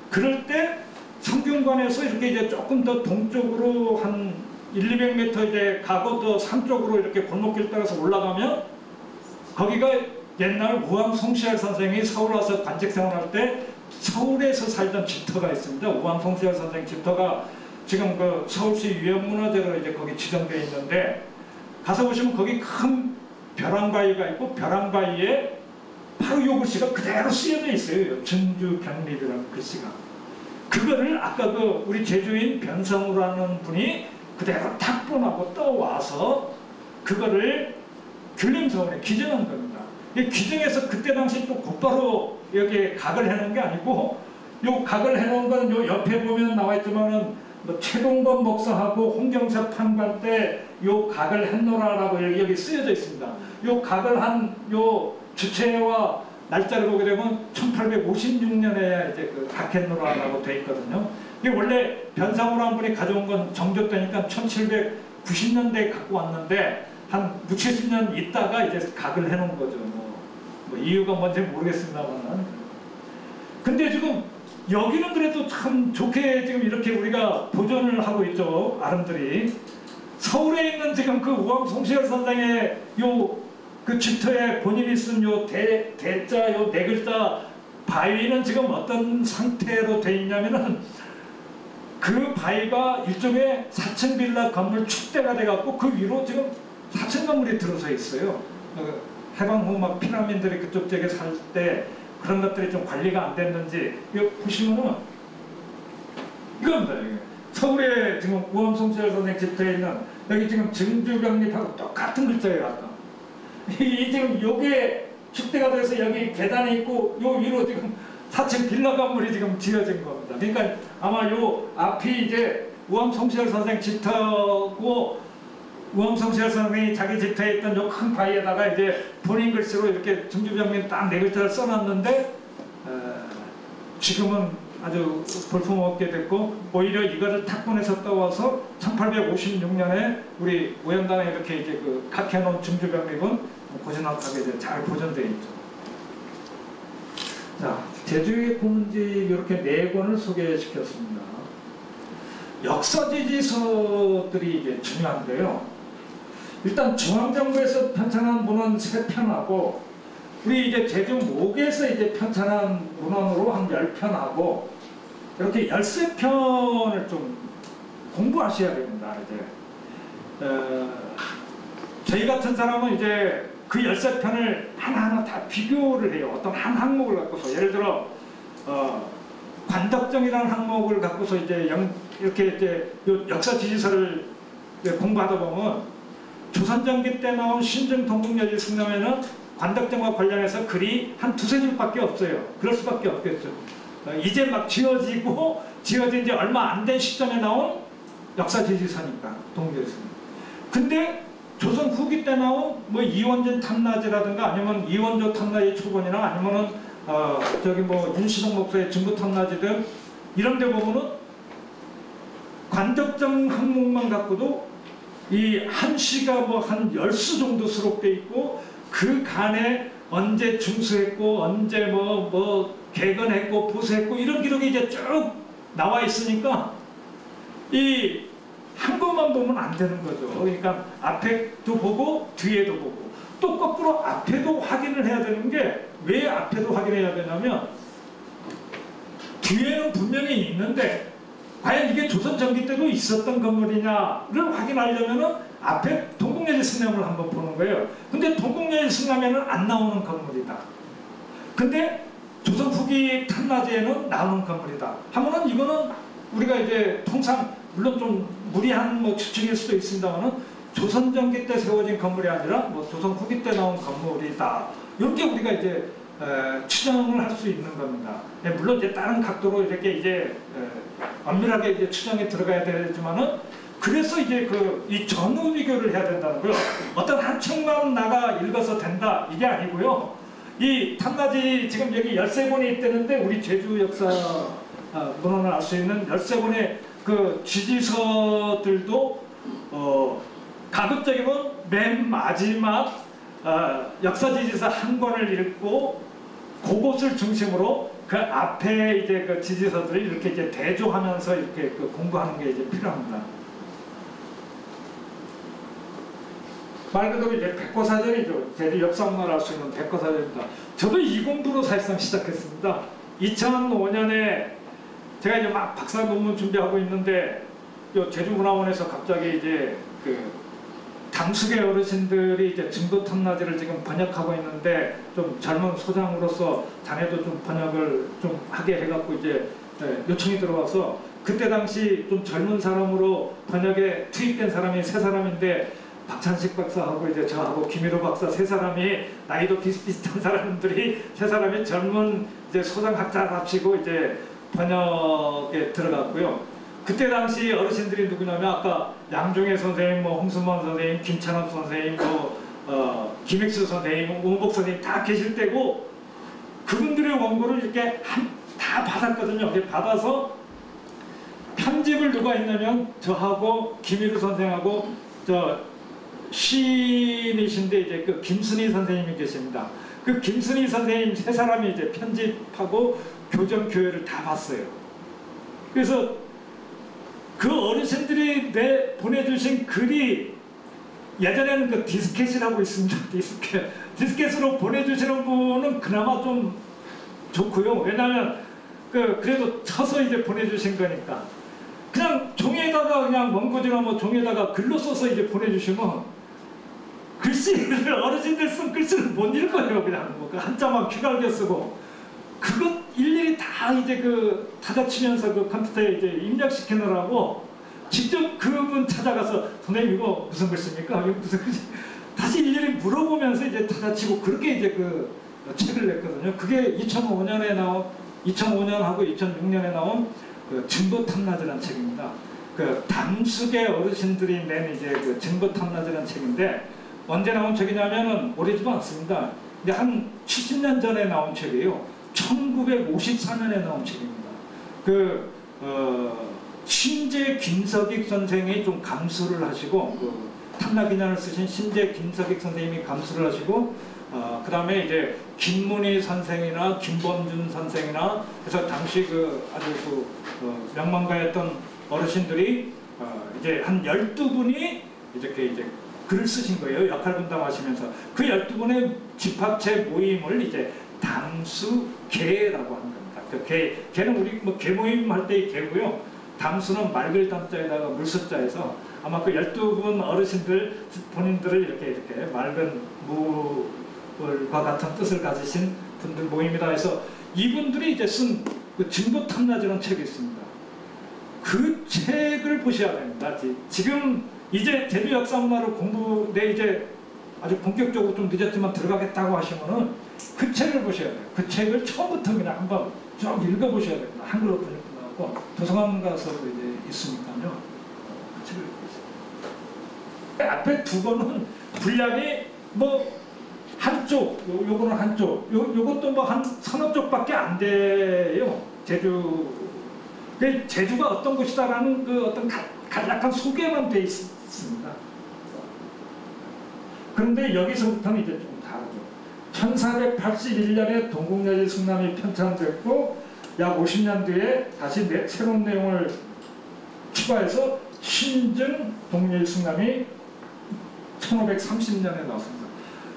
그럴 때 성균관에서 이렇게 이제 조금 더 동쪽으로 한 200m 이제 가고 또 산 쪽으로 이렇게 골목길 따라서 올라가면 거기가 옛날 우암 송시열 선생이 서울 와서 관직 생활할 때 서울에서 살던 집터가 있습니다. 우암 송시열 선생 집터가 지금 그 서울시 유형문화재로 이제 거기 지정되어 있는데 가서 보시면 거기 큰 벼랑바위가 있고 벼랑바위에 바로 요 글씨가 그대로 쓰여져 있어요. 증주병립이라는 글씨가. 그거를 아까 그 우리 제주인 변성우라는 분이 그대로 탁본하고 떠와서 그거를 귤림서원에 기증한 겁니다. 이 기증해서 그때 당시 또 곧바로 여기 각을 해놓은 게 아니고 요 각을 해놓은 건 요 옆에 보면 나와 있지만은 뭐 최동건 목사하고 홍경사 판관 때 요 각을 했노라라고 여기 쓰여져 있습니다. 요 각을 한 요 주체와 날짜를 보게 되면 1856년에 이제 그 각했노라라고 돼 있거든요. 이게 원래 변상우로 한 분이 가져온 건 정조 때니까 1790년대에 갖고 왔는데 한 6, 70년 있다가 이제 각을 해놓은 거죠. 뭐 이유가 뭔지 모르겠습니다만. 근데 지금 여기는 그래도 참 좋게 지금 이렇게 우리가 보존을 하고 있죠. 아름들이. 서울에 있는 지금 그 우암 송시열 선생의 요 그 집터에 본인이 쓴 요 대자 요 네 글자 바위는 지금 어떤 상태로 돼 있냐면은 그 바위가 일종의 4층 빌라 건물 축대가 돼갖고 그 위로 지금 4층 건물이 들어서 있어요. 해방 후 막 피난민들이 그쪽 지역에 살 때 그런 것들이 좀 관리가 안 됐는지 이거 보시면은 이겁니다. 이게. 서울에 지금 우암 송시열 선생 집터에 있는 여기 지금 증주병립하고 똑같은 글자예요. 아까. 이 지금 요게 축대가 돼서 여기 계단이 있고 요 위로 지금 4층 빌라 건물이 지금 지어진 겁니다. 그러니까 아마 요 앞이 이제 우암 송시열 선생 집터고 우암 송시열 선생이 자기 집터에 있던 요 큰 바위에다가 이제 본인 글씨로 이렇게 증주병립 딱 네 글자를 써놨는데 지금은 아주 볼품없게 됐고 오히려 이거를 탁본에서 떠와서 1856년에 우리 오영단에 이렇게 이제 그 각해놓은 증주병립은 고즈넉하게 이제 잘 보존되어 있죠. 자, 제주의 고문집 이렇게 네 권을 소개시켰습니다. 역사지지서들이 이제 중요한데요. 일단 중앙정부에서 편찬한 문헌 3편하고 우리 이제 제주 목에서 이제 편찬한 문헌으로 한 10편하고 이렇게 13편을 좀 공부하셔야 됩니다. 이제 저희 같은 사람은 이제 그 13편을 하나하나 다 비교를 해요. 어떤 한 항목을 갖고서 예를 들어 관덕정이라는 항목을 갖고서 이제 이렇게 이제 역사 지지서를 공부하다 보면 조선전기 때 나온 신증 동국여지 승람에는 관덕정과 관련해서 글이 한 두세 줄밖에 없어요. 그럴 수밖에 없겠죠. 이제 막 지어진 지 얼마 안 된 시점에 나온 역사 지지서니까 동국여지 승람. 근데 조선 후기 때 나온 뭐 이원진 탐나지라든가 아니면 이원조 탐나지 초본이나 아니면은 저기 뭐 윤시동 목사의 증거 탐나지들 이런 데 보면은 관덕정 항목만 갖고도 이 한 시가 뭐 한 10수 정도 수록돼 있고 그 간에 언제 중수했고 언제 뭐 개건했고 보수했고 이런 기록이 이제 쭉 나와 있으니까 이 한 것만 보면 안 되는 거죠. 그러니까 앞에도 보고 뒤에도 보고 또 거꾸로 앞에도 확인을 해야 되는 게 왜 앞에도 확인해야 되냐면 뒤에는 분명히 있는데 과연 이게 조선 전기 때도 있었던 건물이냐를 확인하려면 앞에 동국여지 승람을 한번 보는 거예요. 근데 동국여지 승람에는 안 나오는 건물이다. 근데 조선 후기 탐나지에는 나오는 건물이다. 하면은 이거는 우리가 이제 통상 물론 좀 무리한 뭐 추측일 수도 있습니다만은 조선 전기 때 세워진 건물이 아니라 뭐 조선 후기 때 나온 건물이다. 이렇게 우리가 이제 추정을 할 수 있는 겁니다. 물론 이제 다른 각도로 이렇게 이제 엄밀하게 이제 추정에 들어가야 되지만은 그래서 이제 이 전후 비교를 해야 된다는 거예요. 어떤 한 책만 나가 읽어서 된다 이게 아니고요. 이 탐나지 지금 여기 13권이 있다는데 우리 제주 역사 문헌을 알 수 있는 13권의 그 지지서들도 가급적이면 맨 마지막 역사지지서 한 권을 읽고 그것을 중심으로 그 앞에 이제 그 지지서들을 이렇게 이제 대조하면서 이렇게 공부하는 게 이제 필요합니다. 말 그대로 이제 백과사전이죠. 제주 역사문화를 알 수 있는 백과사전입니다. 저도 이 공부로 사실상 시작했습니다. 2005년에 제가 이제 막 박사 논문 준비하고 있는데 제주문화원에서 갑자기 이제 그 당숙의 어르신들이 이제 증거 탐나지를 지금 번역하고 있는데 좀 젊은 소장으로서 자네도 좀 번역을 좀 하게 해갖고 이제 요청이 들어와서 그때 당시 좀 젊은 사람으로 번역에 투입된 사람이 3사람인데 박찬식 박사하고 이제 저하고 김일호 박사 3사람이 나이도 비슷비슷한 사람들이 3사람이 젊은 이제 소장학자랍시고 이제 번역에 들어갔고요. 그때 당시 어르신들이 누구냐면 아까 양종혜 선생님, 뭐 홍수만 선생님, 김찬업 선생님, 김익수 선생님, 우은복 선생님 다 계실 때고 그분들의 원고를 이렇게 다 받았거든요. 이렇게 받아서 편집을 누가 했냐면 저하고 김일우 선생하고 시인이신데 이제 그 김순희 선생님이 계십니다. 그 김순희 선생님 3사람이 이제 편집하고 교정 교회를 다 봤어요. 그래서 그 어르신들이 보내주신 글이 예전에는 그 디스켓이라고 있습니다. 디스켓으로 보내주시는 분은 그나마 좀 좋고요. 왜냐하면 그래도 쳐서 이제 보내주신 거니까 그냥 종이에다가 그냥 원고지나 뭐 종이에다가 글로 써서 이제 보내주시면 글씨를 어르신들 쓴 글씨를 못 읽어요. 그냥 뭐 그 한자만 귀갈겨 쓰고 그것 일일이 다 이제 그 타자치면서 그 컴퓨터에 이제 입력시키느라고 직접 그분 찾아가서 선생님 이거 무슨 글씨입니까? 이거 무슨 글씨? 다시 일일이 물어보면서 이제 타자치고 그렇게 이제 그 책을 냈거든요. 그게 2005년하고 2006년에 나온 그 증거탐나지라는 책입니다. 그 당숙의 어르신들이 낸 이제 그 증거탐나지라는 책인데 언제 나온 책이냐면은 오래지도 않습니다. 이제 한 70년 전에 나온 책이에요. 1954년에 나온 책입니다. 신재 김석익 선생이 좀 감수를 하시고 탐나기년을 쓰신 신재 김석익 선생님이 감수를 하시고 그 다음에 이제 김문희 선생이나 김범준 선생이나 그래서 당시 아주 명망가였던 어르신들이 이제 한 12분이 이제 글을 쓰신 거예요. 역할 분담하시면서 그 12분의 집합체 모임을 이제 담수계라고 하는 겁니다. 그 개는 우리 뭐 개모임 할 때의 개고요. 담수는 맑을 담자에다가 물숫자에서 아마 그 12분 어르신들 본인들을 이렇게 맑은 물과 같은 뜻을 가지신 분들 모임이다 해서 이분들이 이제 쓴 그 증거탐나지라는 책이 있습니다. 그 책을 보셔야 됩니다. 지금 이제 제주 역사문화를 이제 아주 본격적으로 좀 늦었지만 들어가겠다고 하시면은 그 책을 보셔야 돼요. 그 책을 처음부터 그냥 한번 쭉 읽어보셔야 됩니다. 한글로 번역도 나오고 도서관 가서도 이제 있으니까요. 그 책을 읽으세요. 앞에 2권은 분량이 뭐 한쪽, 요거는 한쪽, 요것도 뭐 한 서너 쪽밖에 안 돼요. 제주가 어떤 곳이다라는 그 어떤 약간 소개만 돼 있습니다. 그런데 여기서부터는 이제 좀 다르죠. 1481년에 동국여지 승남이 편찬됐고 약 50년 뒤에 다시 새로운 내용을 추가해서 신증 동국여지 승남이 1530년에 나왔습니다.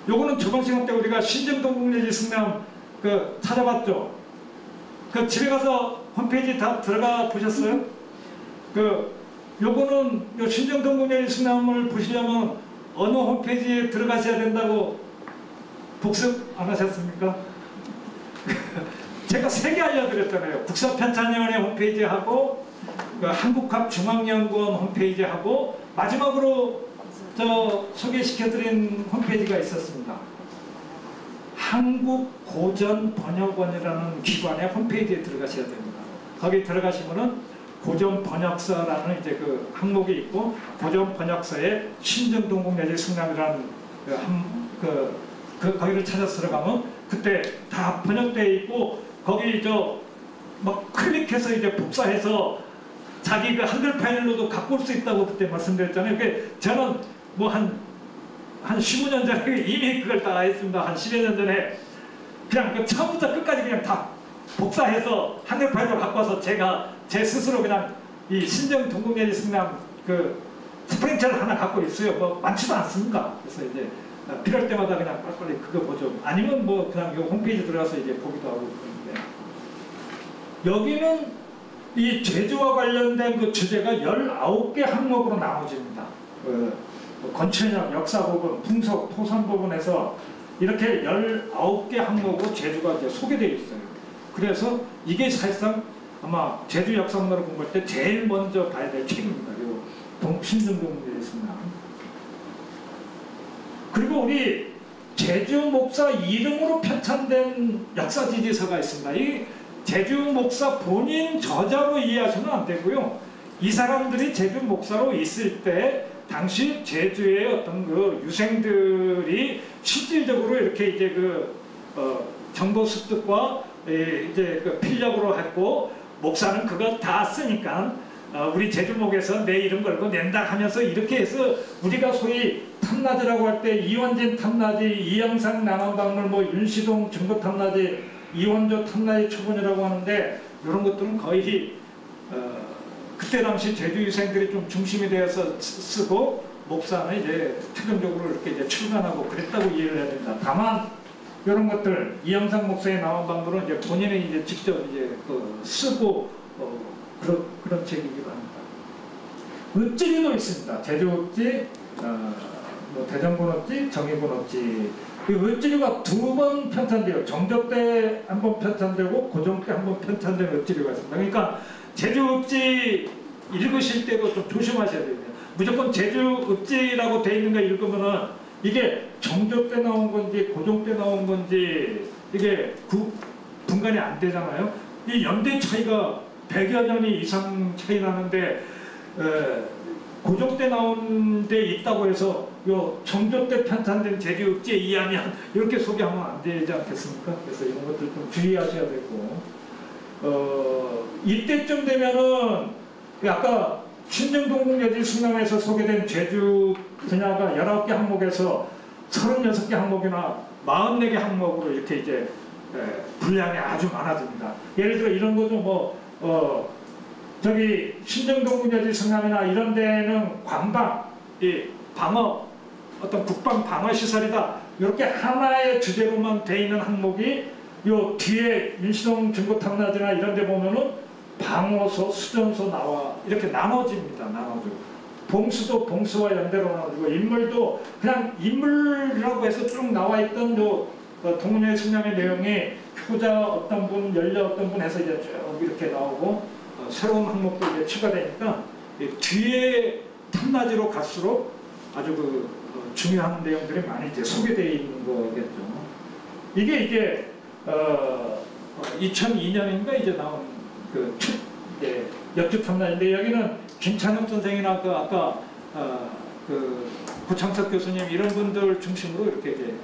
요거는 저번 시간 때 우리가 신증 동국여지 승남 찾아봤죠? 집에 가서 홈페이지 다 들어가 보셨어요? 요거는 요 신증 동국여지 승남을 보시려면 어느 홈페이지에 들어가셔야 된다고 복습 안 하셨습니까? 제가 3개 알려드렸잖아요. 국사편찬위원회 홈페이지하고 한국학중앙연구원 홈페이지하고 마지막으로 소개시켜드린 홈페이지가 있었습니다. 한국고전번역원이라는 기관의 홈페이지에 들어가셔야 됩니다. 거기 들어가시면은 고전번역서라는 이제 그 항목이 있고 고전번역서에 신증동국여지 승남이라는 거기를 찾아서 들어가면 그때 다 번역되어 있고 거기 막 클릭해서 이제 복사해서 자기 그 한글 파일로도 갖고 올 수 있다고 그때 말씀드렸잖아요. 저는 뭐 한 15년 전에 이미 그걸 다 했습니다. 한 10여 년 전에 그냥 처음부터 끝까지 그냥 다 복사해서 한글 파일로 갖고 와서 제가 제 스스로 그냥 이 신정 동국여지 승남 스프링트를 하나 갖고 있어요. 뭐 많지도 않습니다. 그래서 이제 필요할 때마다 그냥 빨리빨리 그거 보죠. 아니면 뭐 그냥 요 홈페이지 들어가서 이제 보기도 하고 그러는데, 여기는 이 제주와 관련된 그 주제가 19개 항목으로 나눠집니다. 건축학, 역사 부분, 풍속, 토산 부분에서 이렇게 19개 항목으로 제주가 이제 소개되어 있어요. 그래서 이게 사실상 아마 제주 역사 문화를 공부할 때 제일 먼저 봐야 될 책입니다. 요 신정동문에 있습니다. 그리고 우리 제주 목사 이름으로 편찬된 역사 지지서가 있습니다. 이 제주 목사 본인 저자로 이해하시면 안 되고요. 이 사람들이 제주 목사로 있을 때 당시 제주의 어떤 그 유생들이 실질적으로 이렇게 이제 그 정보 습득과 이제 그 필력으로 했고, 목사는 그거 다 쓰니까 우리 제주목에서 내 이름 걸고 낸다 하면서 이렇게 해서 우리가 소위 탐나지라고 할 때 이원진 탐나지, 이영상 남한박물, 뭐 윤시동 증거 탐나지, 이원조 탐나지 초본이라고 하는데, 이런 것들은 거의 그때 당시 제주 유생들이 좀 중심이 되어서 쓰고, 목사는 이제 최종적으로 이렇게 이제 출간하고 그랬다고 이해를 해야 됩니다. 다만 이런 것들 이영상 목사의 남한박물은 이제 본인이 이제 직접 이제 쓰고 그런 책이기도 합니다. 읍지리도 있습니다. 제주 읍지, 뭐 대전군 읍지, 정의군 읍지. 이 읍지리가 2번 편찬돼요. 정조 때 한 번 편찬되고 고종 때 한 번 편찬된 읍지리가 있습니다. 그러니까 제주 읍지 읽으실 때도 좀 조심하셔야 됩니다. 무조건 제주 읍지라고 돼 있는 거 읽으면은 이게 정조 때 나온 건지 고종 때 나온 건지 이게 분간이 안 되잖아요. 이 연대 차이가 100여 년이 이상 차이 나는데, 고종 때 나온 데 있다고 해서 요 정조 때 편찬된 제주 읍지에 이하면 이렇게 소개하면 안 되지 않겠습니까? 그래서 이런 것들 좀 주의하셔야 되고, 이때쯤 되면은 아까 신정동국예술승람에서 소개된 제주 분야가 19개 항목에서 36개 항목이나 44개 항목으로 이렇게 이제 분량이 아주 많아집니다. 예를 들어 이런 거죠. 저기 신정동국예술승람이나 이런 데는 관방, 이 방어, 어떤 국방 방어 시설이다. 이렇게 하나의 주제로만 돼 있는 항목이 요 뒤에 윤시동 증거탐나지나 이런 데 보면은 방어소, 수전소 나와 이렇게 나눠집니다. 나눠져. 봉수도 봉수와 연대로 나눠지고, 인물도 그냥 인물이라고 해서 쭉 나와 있던 요 동문회 승람의 내용이 효자 어떤 분, 연려 어떤 분 해서 이제 쭉 이렇게 나오고, 새로운 항목도 이제 추가되니까 뒤에 탐나지로 갈수록 아주 중요한 내용들이 많이 이제 소개되어 있는 거겠죠. 이게 이제 2002년인가 이제 나온 역주 탐나인데, 여기는 김찬욱 선생이나 아까 구창석 교수님 이런 분들 중심으로 이렇게 이제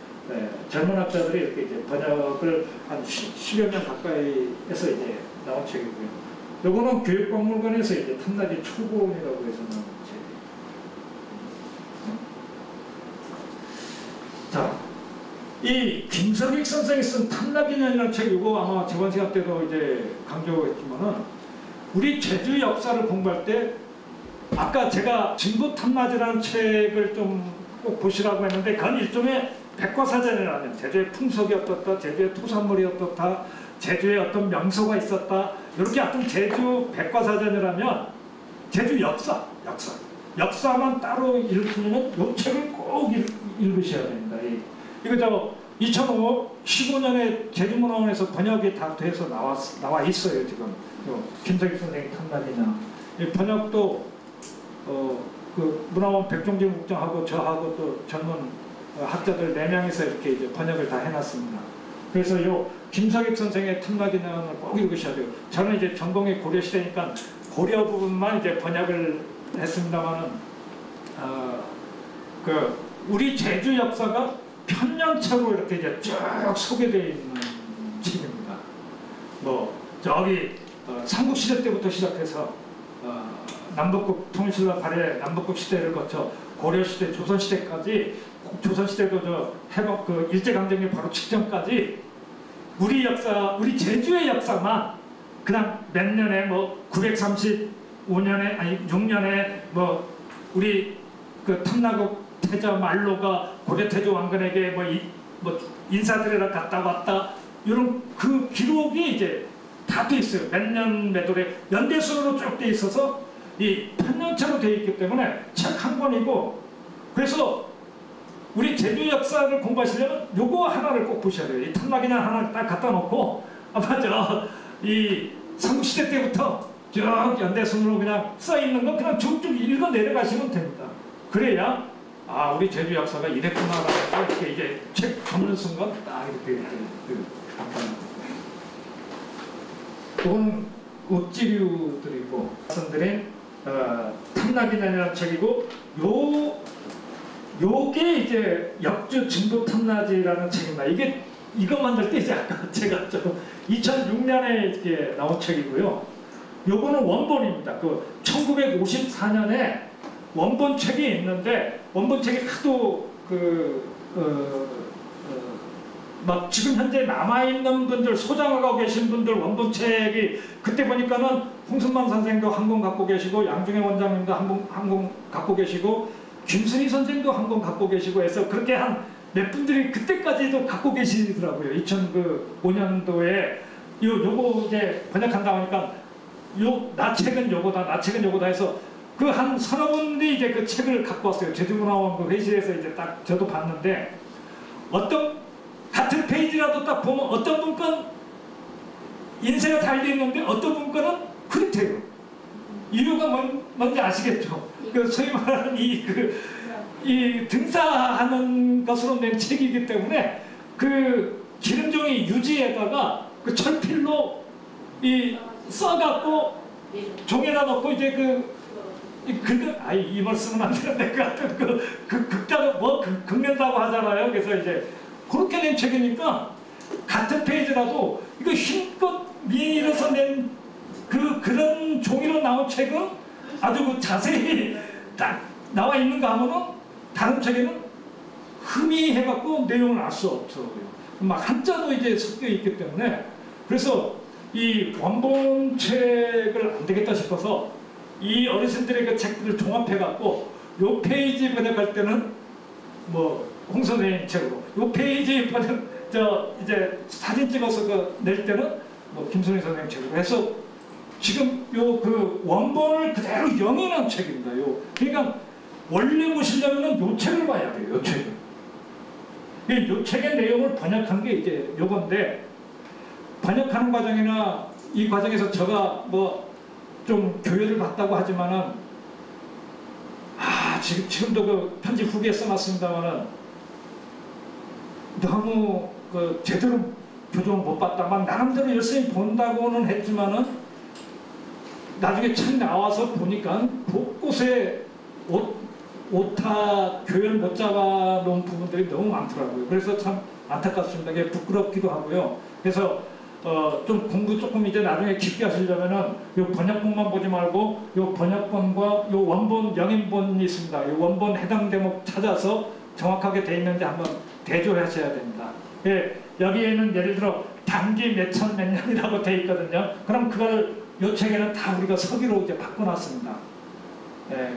젊은 학자들이 이렇게 이제 번역을 한 10여 년 가까이에서 이제 나온 책이고요. 요거는 교육박물관에서 이제 탐나지 초본이라고 해서 나온 책이에요. 자, 이 김석익 선생이 쓴 탐나기년이라는 책, 이거 아마 저번 시간 때도 이제 강조했지만은, 우리 제주 역사를 공부할 때 아까 제가 진부탐나지라는 책을 좀 꼭 보시라고 했는데, 그건 일종의 백과사전이라면 제주의 풍속이 어떻다, 제주의 토산물이 어떻다, 제주의 어떤 명소가 있었다, 이렇게 어떤 제주 백과사전이라면 제주 역사만 따로 읽으시면 이 책을 꼭 읽으셔야 됩니다. 이거 2015년에 제주문화원에서 번역이 다 돼서 나와 있어요. 지금 김석익 선생님 탐나기냐, 이 번역도 문화원 백종재 국장하고 저하고 또 전문 학자들 4명이서 이렇게 이제 번역을 다 해놨습니다. 그래서 요 김석익 선생의 탐나기냐를 꼭 읽으셔야 돼요. 저는 이제 전공이 고려 시대니까 고려 부분만 이제 번역을 했습니다만은, 우리 제주 역사가 편년체로 이렇게 이제 쭉 소개되어 있는 책입니다. 저기 삼국시대 때부터 시작해서 남북국 통일신라 발해 남북국 시대를 거쳐 고려시대, 조선시대까지, 조선시대도 일제강점기 바로 직전까지 우리 역사, 우리 제주의 역사만 그냥 몇 년에 935년에 아니 6년에 우리 그 탐나국 태자 말로가 고려 태조 왕건에게 뭐 인사드리러 갔다 왔다 이런 그 기록이 이제 다 돼 있어요. 몇 년 몇 월에 연대순으로 쭉 돼 있어서 이 편년차로 돼 있기 때문에 책 한 권이고, 그래서 우리 제주 역사를 공부하시려면 요거 하나를 꼭 보셔야 돼요. 이 탐락이나 하나 딱 갖다 놓고 아마 이 삼국시대 때부터 쭉 연대순으로 그냥 써 있는 거 그냥 쭉쭉 읽어 내려가시면 됩니다. 그래야 아 우리 제주 역사가 이랬구나라고 이렇게 이제 책 접는 순간 딱 이렇게 이건 읍지류들이고 말씀드린 탐락이라는 책이고, 요게 이제 역주 진도 탐라지라는 책입니다. 이거 만들 때 이제 아까 제가 좀 2006년에 이렇게 나온 책이고요. 요거는 원본입니다. 그 1954년에 원본 책이 있는데 원본 책이 하도 막 지금 현재 남아있는 분들, 소장하고 계신 분들 원본 책이 그때 보니까는 홍순만 선생도 한 권 갖고 계시고 양중의 원장님도 한 권 갖고 계시고 김순희 선생도 한 권 갖고 계시고 해서 그렇게 한 몇 분들이 그때까지도 갖고 계시더라고요. 2005년도에 요거 이제 번역한다고 하니까 나 책은 요거다, 나 책은 요거다 해서 그 한 서너 분들이 이제 그 책을 갖고 왔어요. 제주문화원고 회실에서 이제 딱 저도 봤는데 어떤 같은 페이지라도 딱 보면 어떤 분 건 인쇄가 잘 돼 있는데 어떤 분 거는 흐릿해요. 이유가 뭔지 아시겠죠? 그 소위 말하는 이 등사하는 것으로 낸 책이기 때문에 그 기름종이 유지에다가 그 철필로 써갖고 종에다 넣고 이제 이 말씀은 안 되는데 그 같은 긁는다고 하잖아요. 그래서 이제 그렇게 낸 책이니까 같은 페이지라도 이거 힘껏 밀어서 낸 그런 종이로 나온 책은 아주 자세히 딱 나와 있는가 하면은 다른 책에는 흐미해갖고 내용을 알 수 없더라고요. 막 한자도 이제 섞여 있기 때문에 그래서 이 원본 책을 안 되겠다 싶어서 이 어르신들의 그 책들을 종합해갖고 요 페이지 번역할 때는 뭐 홍 선생님 책으로 요 페이지 번역 이제 사진 찍어서 낼 때는 뭐 김순희 선생님 책으로 해서 지금 그 원본을 그대로 영인한 책입니다. 그러니까 원래 보시려면은 요 책을 봐야 돼요. 요 책을. 요 책의 내용을 번역한 게 이제 요건데 번역하는 과정이나 이 과정에서 제가 뭐 좀 교회를 받다고 하지만은 지금도 그 편지 후기에 써놨습니다만은 너무 제대로 교정을 못 받다만 나름대로 열심히 본다고는 했지만은 나중에 책 나와서 보니까 곳곳에 오타 교회를 못 잡아놓은 부분들이 너무 많더라고요. 그래서 참 안타깝습니다. 이게 부끄럽기도 하고요. 그래서 좀 공부 조금 이제 나중에 깊게 하시려면은 요 번역본만 보지 말고 요 번역본과 요 원본 영인본이 있습니다. 요 원본 해당 대목 찾아서 정확하게 돼 있는지 한번 대조하셔야 됩니다. 예, 여기에는 예를 들어 단기 몇천 몇 년이라고 돼 있거든요. 그럼 그걸 요 책에는 다 우리가 서기로 이제 바꿔놨습니다.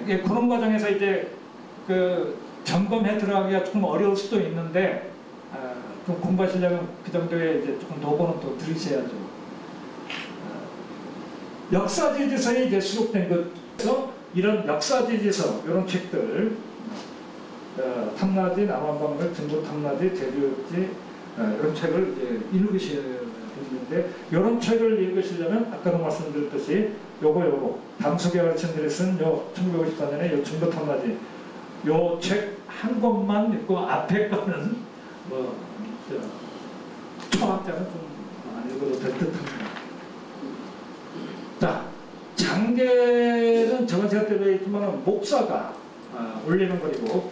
예, 그런 과정에서 이제 점검해 들어가기가 조금 어려울 수도 있는데 좀 공부하시려면 그 정도의 이제 조금 노고는 또 들으셔야죠. 역사지지서에 이제 수록된 것에서 이런 역사지지서 이런 책들 탐라지, 남한방글, 중국 탐라지, 제주지 이런 책을 이제 읽으셔야 되는데 이런 책을 읽으시려면 아까도 말씀드렸듯이 요거 담수계 어르신들이 쓴 요 1954년에 요 중국 탐라지 요 책 한 권만 읽고 앞에 거는 초학자는 좀 안 읽어도 될 듯합니다. 자, 장계는 저번 시간 때도 했지만 목사가 올리는 글이고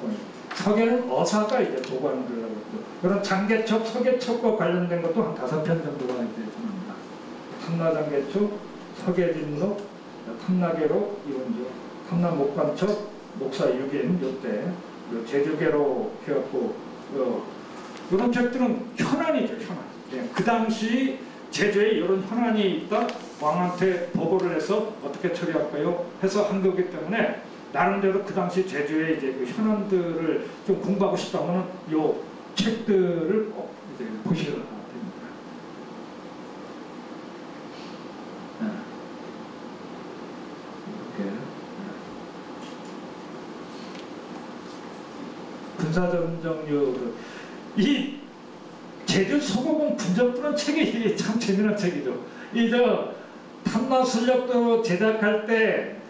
서계는 어사가 이제 보고하는 글이라고 했고 그런 장계첩, 서계첩과 관련된 것도 한 5편 정도가 이제 됩니다. 탐라장계첩, 서계진록, 탐라계록, 이원조, 탐라목관첩, 목사 6인 요때 제주계로 해갖고 이런 책들은 현안이죠, 현안. 예, 그 당시 제주에 이런 현안이 있다, 왕한테 보고를 해서 어떻게 처리할까요? 해서 한 거기 때문에 나름대로 그 당시 제주의 이제 그 현안들을 좀 공부하고 싶다면 요 책들을 꼭 이제 보셔야 됩니다. 이렇게 군사전정류 이 제주 소고공 군정부는 책이 참 재미난 책이죠. 이저 탐나술력도 제작할 때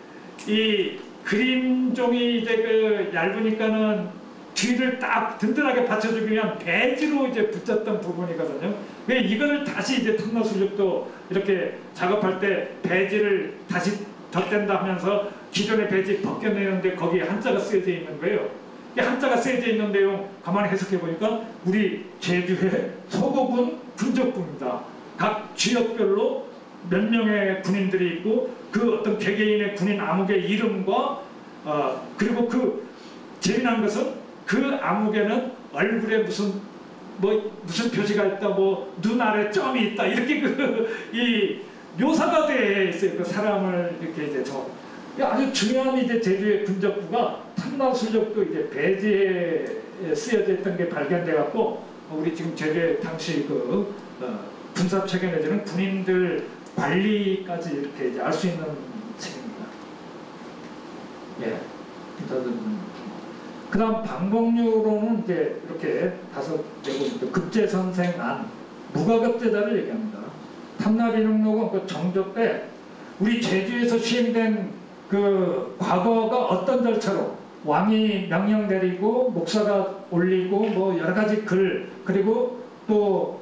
이 그림종이 이제 그 얇으니까는 뒤를 딱 든든하게 받쳐주기 위한 배지로 이제 붙였던 부분이거든요. 왜 이거를 다시 이제 탐나술력도 이렇게 작업할 때 배지를 다시 덧댄다 하면서 기존의 배지 벗겨내는데 거기에 한자가 쓰여져 있는 거예요. 이 한자가 쓰여져 있는 내용 가만히 해석해 보니까 우리 제주의 소고군 군적부입니다. 각 지역별로 몇 명의 군인들이 있고 그 어떤 개개인의 군인 암흑의 이름과 그리고 그 재미난 것은 그 암흑에는 얼굴에 무슨 표시가 있다, 뭐 눈 아래 점이 있다 이렇게 이 묘사가 돼 있어요. 그 사람을 이렇게 이제 아주 중요한 이제 제주의 군적부가 탐나술력도 이제 배지에 쓰여져 있던 게 발견돼 갖고 우리 지금 제주의 당시 그 군사체계 내지는 군인들 관리까지 이렇게 이제 알 수 있는 책입니다. 예. 그다음 방법류로는 이제 이렇게 5개고 급제선생안 무과급제자를 얘기합니다. 탐나비능록은 그 정조 때 우리 제주에서 시행된 그 과거가 어떤 절차로 왕이 명령 내리고 목사가 올리고 뭐 여러 가지 글 그리고 또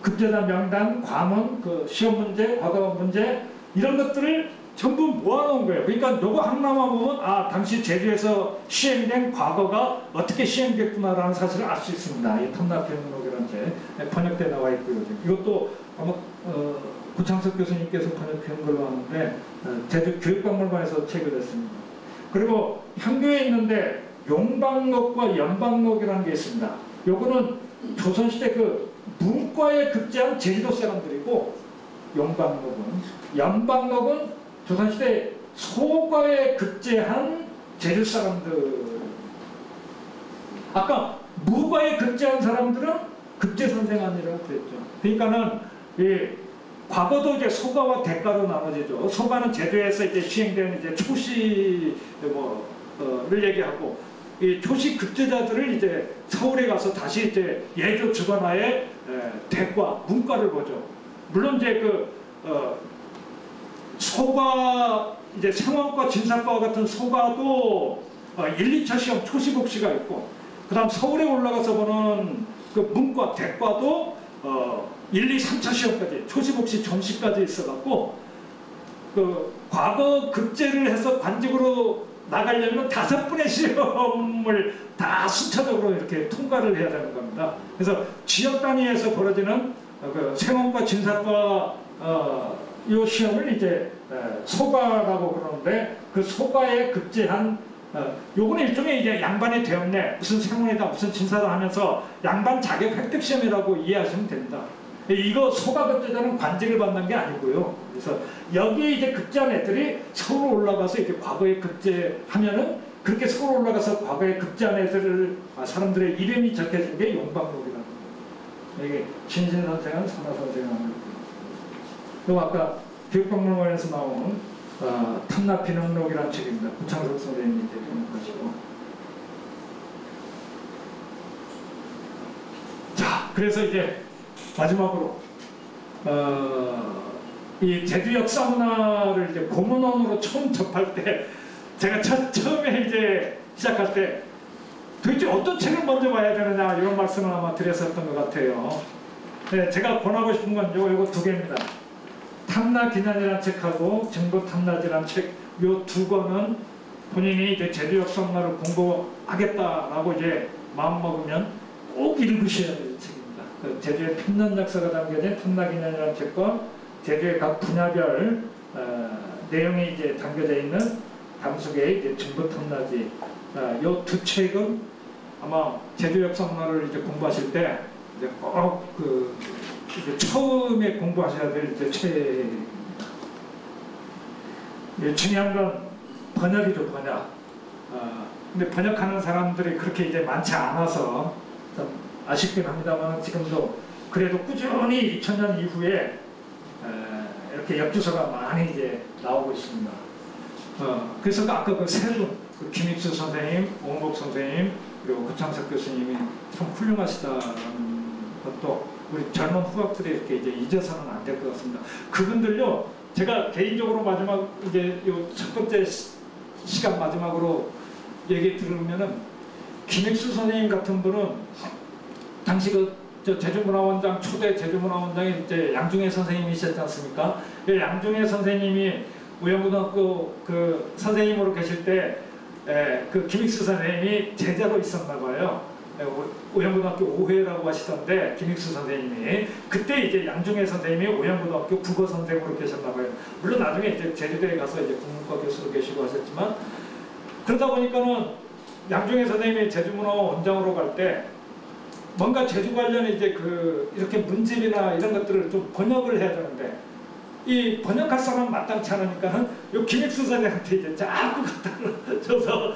급제자 명단, 과문, 그 시험 문제, 과거 문제 이런 것들을 전부 모아놓은 거예요. 그러니까 요거 하나만 보면 당시 제주에서 시행된 과거가 어떻게 시행됐구나라는 사실을 알 수 있습니다. 이 탐나비능록이라는 책 번역돼 나와 있고요. 이것도 아마 고창석 교수님께서 번역한 걸로 아는데 제주 교육박물관에서 체결됐습니다. 그리고 향교에 있는데 용방록과 연방록이라는 게 있습니다. 요거는 조선시대 그 문과에 급제한 제주도 사람들이고 용방록은, 연방록은 조선시대 소과에 급제한 제주 사람들. 아까 무과에 급제한 사람들은 급제선생안이라고 그랬죠. 그러니까는 이 과거도 이제 소가와 대가로 나눠지죠. 소가는 제주에서 이제 시행된 이제 초시를 얘기하고 이 초시 급제자들을 이제 서울에 가서 다시 이제 예조 주관하에 대과 문과를 보죠. 물론 이제 소가 이제 상원과 진사과와 같은 소가도 1, 2차 시험 초시 복시가 있고 그다음 서울에 올라가서 보는 그 문과 대과도 1, 2, 3차 시험까지 초시복시 점시까지 있어갖고 그 과거 급제를 해서 관직으로 나가려면 5분의 시험을 다 순차적으로 이렇게 통과를 해야 되는 겁니다. 그래서 지역 단위에서 벌어지는 그 생원과 진사과 이 시험을 이제 소과라고 그러는데 그 소과에 급제한 요거는 일종의 이제 양반의 되었네 무슨 생원이다 무슨 진사다 하면서 양반 자격 획득 시험이라고 이해하시면 됩니다. 이거 소가 급제자는 관직을 받는 게 아니고요. 그래서 여기에 이제 급제한 애들이 서울 올라가서 이제 과거에 급제하면은 그렇게 서울 올라가서 과거에 급제한 애들을 사람들의 이름이 적혀진 게 용방록이라는 거예요. 이게 신신선생은 선화선생은 그리고 아까 교육박물관에서 나온 탐나비능록이라는 책입니다. 구창석 선생님이 이제 번역하시고. 자, 그래서 이제 마지막으로 이 제주 역사 문화를 이제 고문원으로 처음 접할 때 제가 처음에 이제 시작할 때 도대체 어떤 책을 먼저 봐야 되느냐 이런 말씀을 아마 드렸었던 것 같아요. 네, 제가 권하고 싶은 건 요거 2개입니다. 탐나기난이라는 책하고 증거탐나지라는 책 요 2권은 본인이 이제 제주 역사 문화를 공부하겠다라고 이제 마음 먹으면 꼭 읽으셔야 될 책입니다. 그 제주의 핀난 역사가 담겨진 탐나기난이라는 책과 제주의 각 분야별 내용이 이제 담겨져 있는 담수계의 이제 증거탐나지 요 2 책은 아마 제주 역사 문화를 이제 공부하실 때 이제 꼭 이제 처음에 공부하셔야 될 이제 책입니다. 중요한 건 번역이죠, 번역. 근데 번역하는 사람들이 그렇게 이제 많지 않아서 좀 아쉽긴 합니다만 지금도 그래도 꾸준히 2000년 이후에 이렇게 역주소가 많이 이제 나오고 있습니다. 그래서 아까 그 세 분, 그 김익수 선생님, 오은복 선생님, 그리고 구창석 교수님이 참 훌륭하시다는 것도 우리 젊은 후학들이 이렇게 이제 잊어서는 안 될 것 같습니다. 그분들요, 제가 개인적으로 마지막 이제 요 첫 번째 시간 마지막으로 얘기 들으면은 김익수 선생님 같은 분은 당시 저 제주문화원장 초대 제주문화원장이 이제 양중혜 선생님이셨지 않습니까? 양중혜 선생님이 우영고등학교 그 선생님으로 계실 때 그 김익수 선생님이 제자로 있었나 봐요. 우영고등학교 5회라고 하시던데 김익수 선생님이 그때 이제 양중혜 선생님이 우영고등학교 국어 선생으로 계셨나 봐요. 물론 나중에 이제 제주도에 가서 이제 국문과 교수로 계시고 하셨지만 그러다 보니까는 양중혜 선생님이 제주문화원 원장으로 갈 때 뭔가 제주 관련 이제 그 이렇게 문집이나 이런 것들을 좀 번역을 해야 되는데 이 번역할 사람 마땅치 않으니까는 요 김익수 선생한테 이제 자꾸 갖다 줘서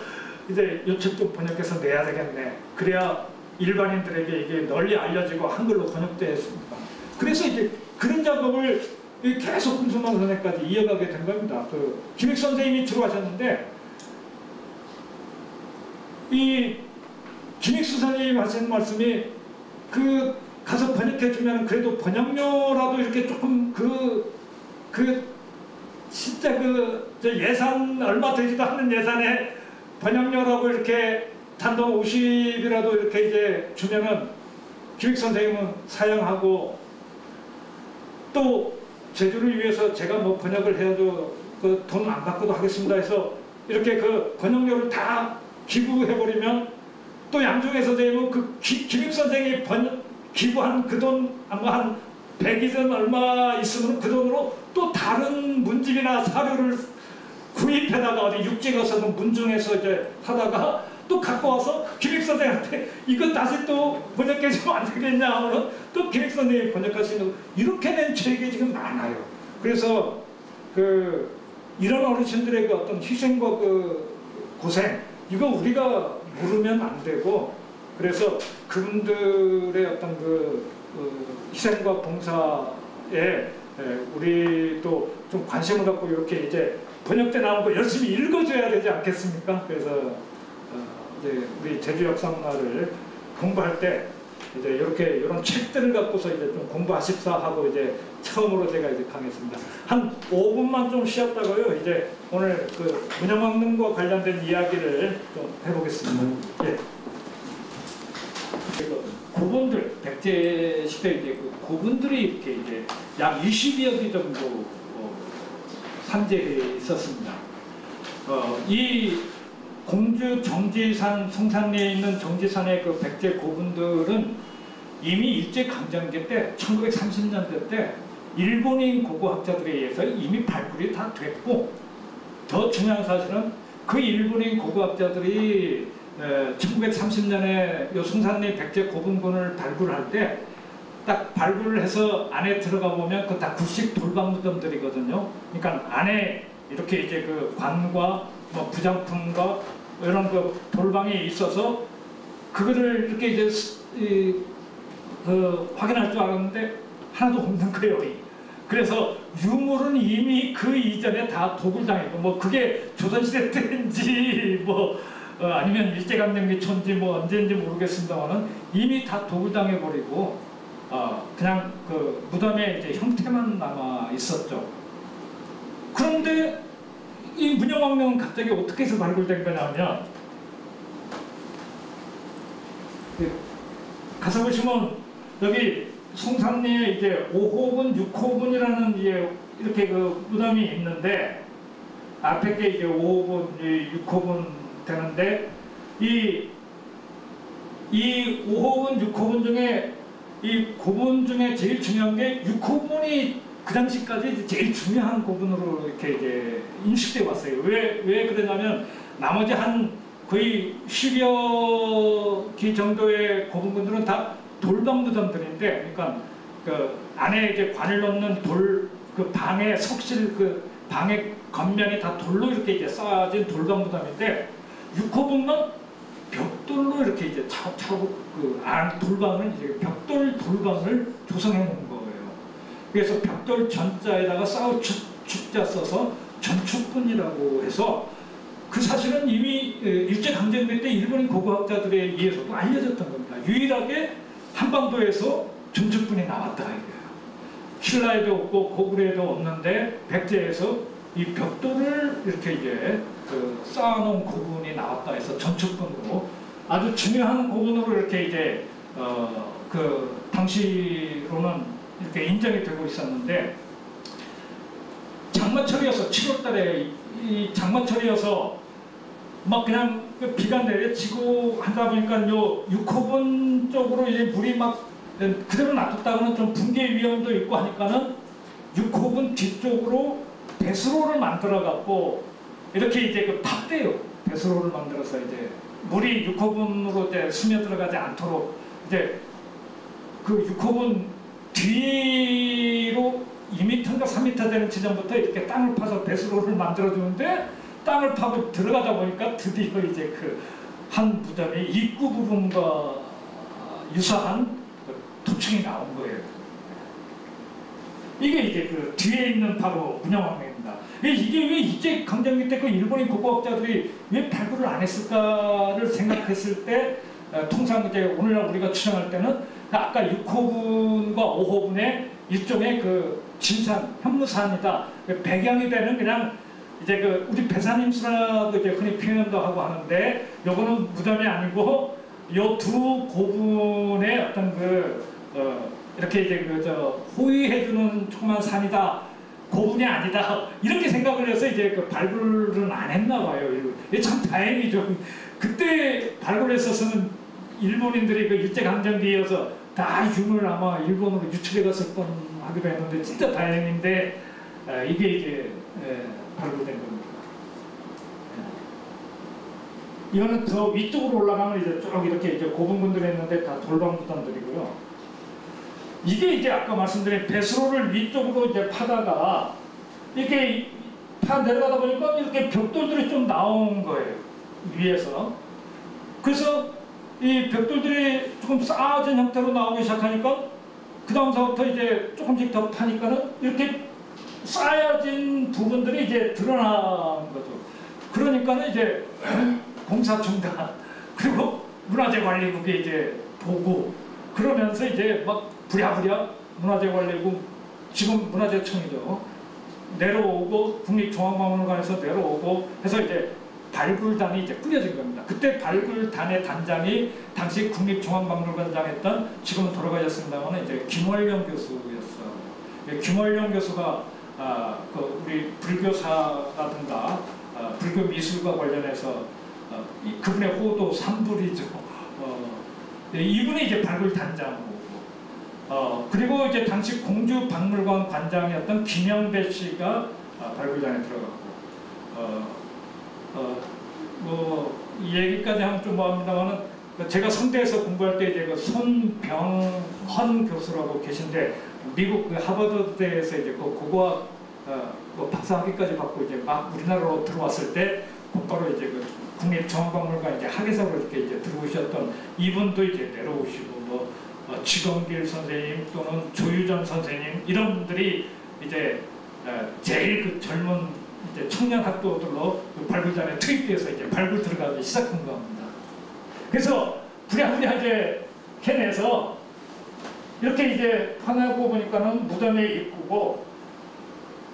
이제 요책 좀 번역해서 내야 되겠네. 그래야 일반인들에게 이게 널리 알려지고 한글로 번역되었습니다. 그래서 이제 그런 작업을 계속 금수만 선생까지 이어가게 된 겁니다. 그 김익수 선생님이 주로 하셨는데 이 김익수 선생님이 하시는 말씀이 그 가서 번역해 주면 그래도 번역료라도 이렇게 조금 진짜 저 예산 얼마 되지도 않는 예산에 번역료라고 이렇게 단돈 50이라도 이렇게 이제 주면은 김익수 선생님은 사양하고 또 제주를 위해서 제가 뭐 번역을 해야죠. 그 돈 안 받고도 하겠습니다 해서 이렇게 그 번역료를 다 기부해버리면 또 양중혜 선생님은 그 김익수 선생이 기부한 그 돈 아마 한 100이든 얼마 있으면 그 돈으로 또 다른 문집이나 사료를 구입해다가 어디 육지 가서는 문중에서 이제 하다가 또 갖고 와서 김익수 선생한테 이거 다시 또 번역해주면 안 되겠냐 하면 또 김익수 선생님이 번역하시는 이렇게 된 책이 지금 많아요. 그래서 이런 어르신들의 그 어떤 희생과 그 고생 이거 우리가 모르면 안 되고 그래서 그분들의 어떤 희생과 봉사에 우리도 좀 관심을 갖고 이렇게 이제 번역돼 나온 거 열심히 읽어줘야 되지 않겠습니까? 그래서 이제 우리 제주 역사 문화를 공부할 때 이제 이런 책들을 갖고서 이제 좀 공부하십사 하고 이제 처음으로 제가 이제 강했습니다. 한 5분만 좀 쉬었다고요. 이제 오늘 그 문형학문과 관련된 이야기를 좀 해보겠습니다. 예. 고분들 백제 시대 이제 그 고분들이 이렇게 이제 약 20여 개 정도 산재해 있었습니다. 이 공주 정지산 성산리에 있는 정지산의 그 백제 고분들은 이미 일제강점기 때 1930년대 때 일본인 고고학자들에 의해서 이미 발굴이 다 됐고 더 중요한 사실은 그 일본인 고고학자들이 1930년에 요 성산리 백제 고분군을 발굴할 때 딱 발굴을 해서 안에 들어가 보면 그 다 굴식 돌방 무덤들이거든요. 그러니까 안에 이렇게 이제 그 관과 뭐 부장품과 이런 그 돌방이 있어서 그거를 이렇게 이제 확인할 줄 알았는데 하나도 없는 거예요. 그래서 유물은 이미 그 이전에 다 도굴당했고 뭐 그게 조선시대 때인지 뭐 아니면 일제강점기 초인지 뭐 언제인지 모르겠습니다만은 이미 다 도굴당해버리고 그냥 그 무덤의 이제 형태만 남아 있었죠. 그런데 이 문형왕릉은 갑자기 어떻게 해서 발굴된 거냐면 가서 보시면 여기 성산리에 이제 5호분, 6호분이라는 이제 이렇게 그 무덤이 있는데 앞에 게 이제 5호분, 6호분 되는데 이 5호분, 6호분 중에 이 고분 중에 제일 중요한 게 6호분이 그 당시까지 제일 중요한 고분으로 이렇게 이제 인식돼 왔어요. 왜 그러냐면 나머지 한 거의 10여 기 정도의 고분군들은 다 돌방 무덤들인데, 그러니까 그 안에 이제 관을 넣는 그 방에 석실 그 방의 겉면이 다 돌로 이렇게 이제 쌓아진 돌방 무덤인데 6호분만 벽돌로 이렇게 이제 차곡차곡 그 안 돌방을 이제 벽돌 돌방을 조성해 놓은 거예요. 그래서 벽돌 전자에다가 싸우 축자 써서 전축분이라고 해서 그 사실은 이미 일제강점기 때 일본인 고고학자들에 의해서도 알려졌던 겁니다. 유일하게 한반도에서 전축분이 나왔다 이거예요. 신라에도 없고 고구려에도 없는데 백제에서 이 벽돌을 이렇게 이제 그 쌓아놓은 고분이 나왔다 해서 전축분으로 아주 중요한 고분으로 이렇게 이제 그 당시로는 이렇게 인정이 되고 있었는데 장마철이어서 7월달에 이 장마철이어서 막 그냥 비가 내려치고 하다 보니까 요 6호분 쪽으로 이제 물이 막 그대로 놔뒀다가는 좀 붕괴 위험도 있고 하니까는 6호분 뒤쪽으로 배수로를 만들어 갖고 이렇게 이제 그 팠대요. 배수로를 만들어서 이제 물이 6호분으로 이제 스며 들어가지 않도록 이제 그 6호분 뒤로 2m인가 3m 되는 지점부터 이렇게 땅을 파서 배수로를 만들어 주는데 땅을 파고 들어가다 보니까 드디어 이제 그 한 무덤의 입구 부분과 유사한 도층이 나온 거예요. 이게 이제 그 뒤에 있는 바로 문양왕릉입니다. 이게 왜 일제 강점기 때 그 일본인 고고학자들이 왜 발굴을 안 했을까를 생각했을 때 통상 이제 오늘날 우리가 추정할 때는 아까 6호분과 5호분의 일종의 그 진산, 현무산이다. 배경이 되는 그냥 이제 그 우리 배산임수라고 이제 흔히 표현도 하고 하는데 요거는 무덤이 아니고 요 두 고분의 어떤 그 이렇게 이제 그 호위해주는 조그만 산이다. 고분이 아니다. 이렇게 생각을 해서 이제 그 발굴은 안 했나 봐요. 이게 참 다행이죠. 그때 발굴했었으면 일본인들이 그 일제강점기여서 다 흉을 아마 일본으로 유출해 갔을 뻔 하기도 했는데 진짜 다행인데 이게 이제 발굴된 겁니다. 이거는 더 위쪽으로 올라가면 이제 쭉 이렇게 이제 고분분들이 있는데 다 돌방무덤들이고요. 이게 이제 아까 말씀드린 배수로를 위쪽으로 이제 파다가 이렇게 파 내려가다 보니까 이렇게 벽돌들이 좀 나온 거예요. 위에서. 그래서 이 벽돌들이 조금 쌓아진 형태로 나오기 시작하니까 그 다음서부터 이제 조금씩 더 파니까는 이렇게 쌓여진 부분들이 이제 드러나는 거죠. 그러니까는 이제 공사 중단 그리고 문화재관리국이 이제 보고 그러면서 이제 막 부랴부랴 문화재관리국 지금 문화재청이죠. 내려오고 국립중앙박물관에서 내려오고 해서 이제 발굴단이 이제 꾸려진 겁니다. 그때 발굴단의 단장이 당시 국립중앙박물관장 했던 지금은 돌아가셨습니다만 이제 김월령 교수였어요. 김월령 교수가 그 우리 불교사라든가 불교 미술과 관련해서 그분의 호도 삼불이죠. 이분이 이제 발굴 단장이고 그리고 이제 당시 공주박물관 관장이었던 김영배 씨가 발굴단에 들어갔고 뭐 이 얘기까지 하면 좀 뭐합니다만은 제가 성대에서 공부할 때 이제 그 손병헌 교수라고 계신데 미국 그 하버드대에서 이제 그 고고학 뭐 박사학위까지 받고 이제 막 우리나라로 들어왔을 때 곧바로 이제 그 국립정원박물관 이제 학예사로 이렇게 이제 들어오셨던 이분도 이제 내려오시고 뭐 지건길 선생님 또는 조유전 선생님 이런 분들이 이제 제일 그 젊은 이제 청년 학도들로 그 발굴단에 투입돼서 이제 발굴 들어가기 시작한 겁니다. 그래서 부랴부랴 이제 해내서 이렇게 이제 파내고 보니까는 무덤에 입구고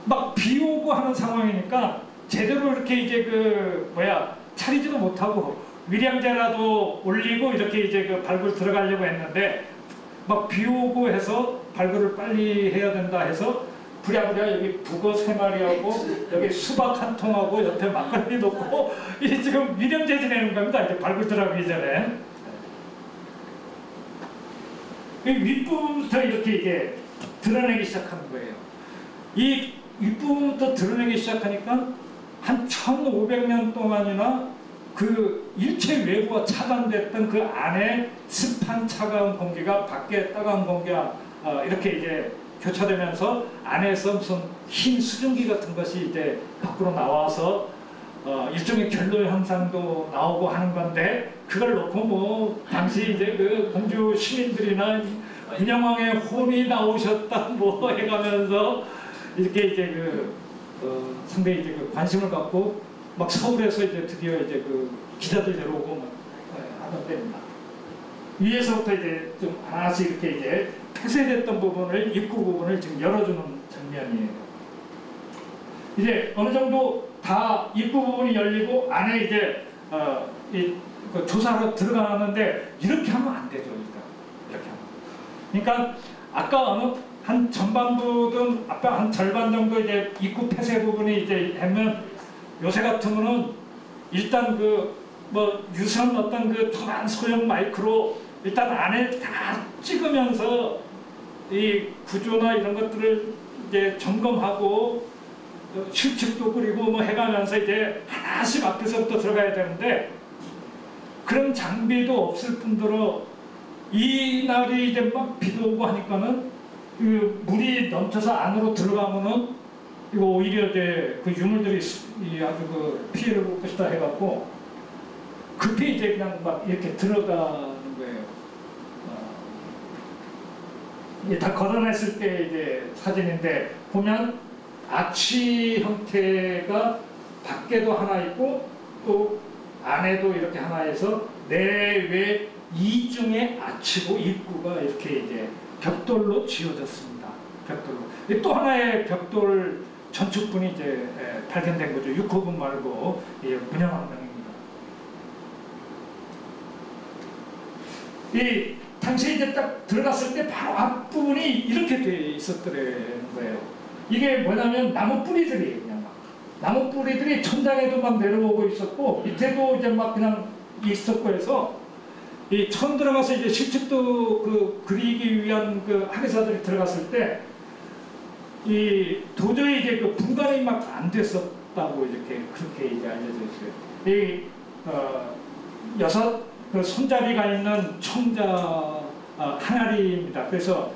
막 비 오고 하는 상황이니까 제대로 이렇게 이제 그 차리지도 못하고 위량제라도 올리고 이렇게 이제 그 발굴 들어가려고 했는데 막 비 오고 해서 발굴을 빨리 해야 된다 해서 부랴부랴 여기 북어 3마리하고 여기 수박 한 통하고 옆에 막걸리 놓고 이 지금 위령제 지내는 겁니다. 이제 발굴 들어가기 전에 이 윗부분부터 이렇게 이게 드러내기 시작하는 거예요. 이 윗부분부터 드러내기 시작하니까 한 1500년 동안이나 그 일체 외부가 차단됐던 그 안에 습한 차가운 공기가 밖에 따가운 공기가 이렇게 이제 교차되면서 안에서 무슨 흰 수증기 같은 것이 이제 밖으로 나와서 일종의 결로 현상도 나오고 하는 건데, 그걸 놓고 뭐 당시 이제 그 공주 시민들이나 문양왕의 혼이 나오셨다 뭐 해가면서 이렇게 이제 상당히 이제 그 관심을 갖고 막 서울에서 이제 드디어 이제 그 기자들 데려오고 막 하던 때입니다. 위에서부터 이제 좀 하나씩 이렇게 이제 폐쇄됐던 부분을, 입구 부분을 지금 열어주는 장면이에요. 이제 어느 정도 다 입구 부분이 열리고 안에 이제 그 조사로 들어가는데 이렇게 하면 안 되죠. 이렇게 하면. 그러니까 아까 한 전반부든 아까 한 절반 정도 이제 입구 폐쇄 부분이 이제 하면, 요새 같으면은 일단 뭐 유선 어떤 그 조그만 소형 마이크로 일단 안에 다 찍으면서 이 구조나 이런 것들을 이제 점검하고 실측도 그리고 뭐 해가면서 이제 하나씩 앞에서부터 들어가야 되는데, 그런 장비도 없을 뿐더러 이날이 이제 막 비도 오고 하니까는 그 물이 넘쳐서 안으로 들어가면은 이거 오히려 이제 그 유물들이 아주 그 피해를 볼 것이다 해갖고 급히 이제 그냥 막 이렇게 들어가는 거예요. 이게 다 걷어냈을 때 이제 사진인데, 보면 아치 형태가 밖에도 하나 있고 또 안에도 이렇게 하나 해서 내외 이중의 아치고 입구가 이렇게 이제 벽돌로 지어졌습니다. 벽돌로. 또 하나의 벽돌 전축분이 이제 발견된 거죠. 6호분 말고 문양왕릉입니다. 이 당시에 이제 딱 들어갔을 때 바로 앞부분이 이렇게 돼 있었더라는 거예요. 이게 뭐냐면 나무 뿌리들이 그냥 막 나무 뿌리들이 천장에도 막 내려오고 있었고 밑에도 이제 막 그냥 있었고 해서 이 처음 들어가서 이제 실측도 그리기 위한 그 학예사들이 들어갔을 때 이 도저히 이제 그 분간이 막 안 됐었다고 이렇게 그렇게 이제 알려져 있어요. 이 6 손잡이가 있는 청자 항아리입니다. 그래서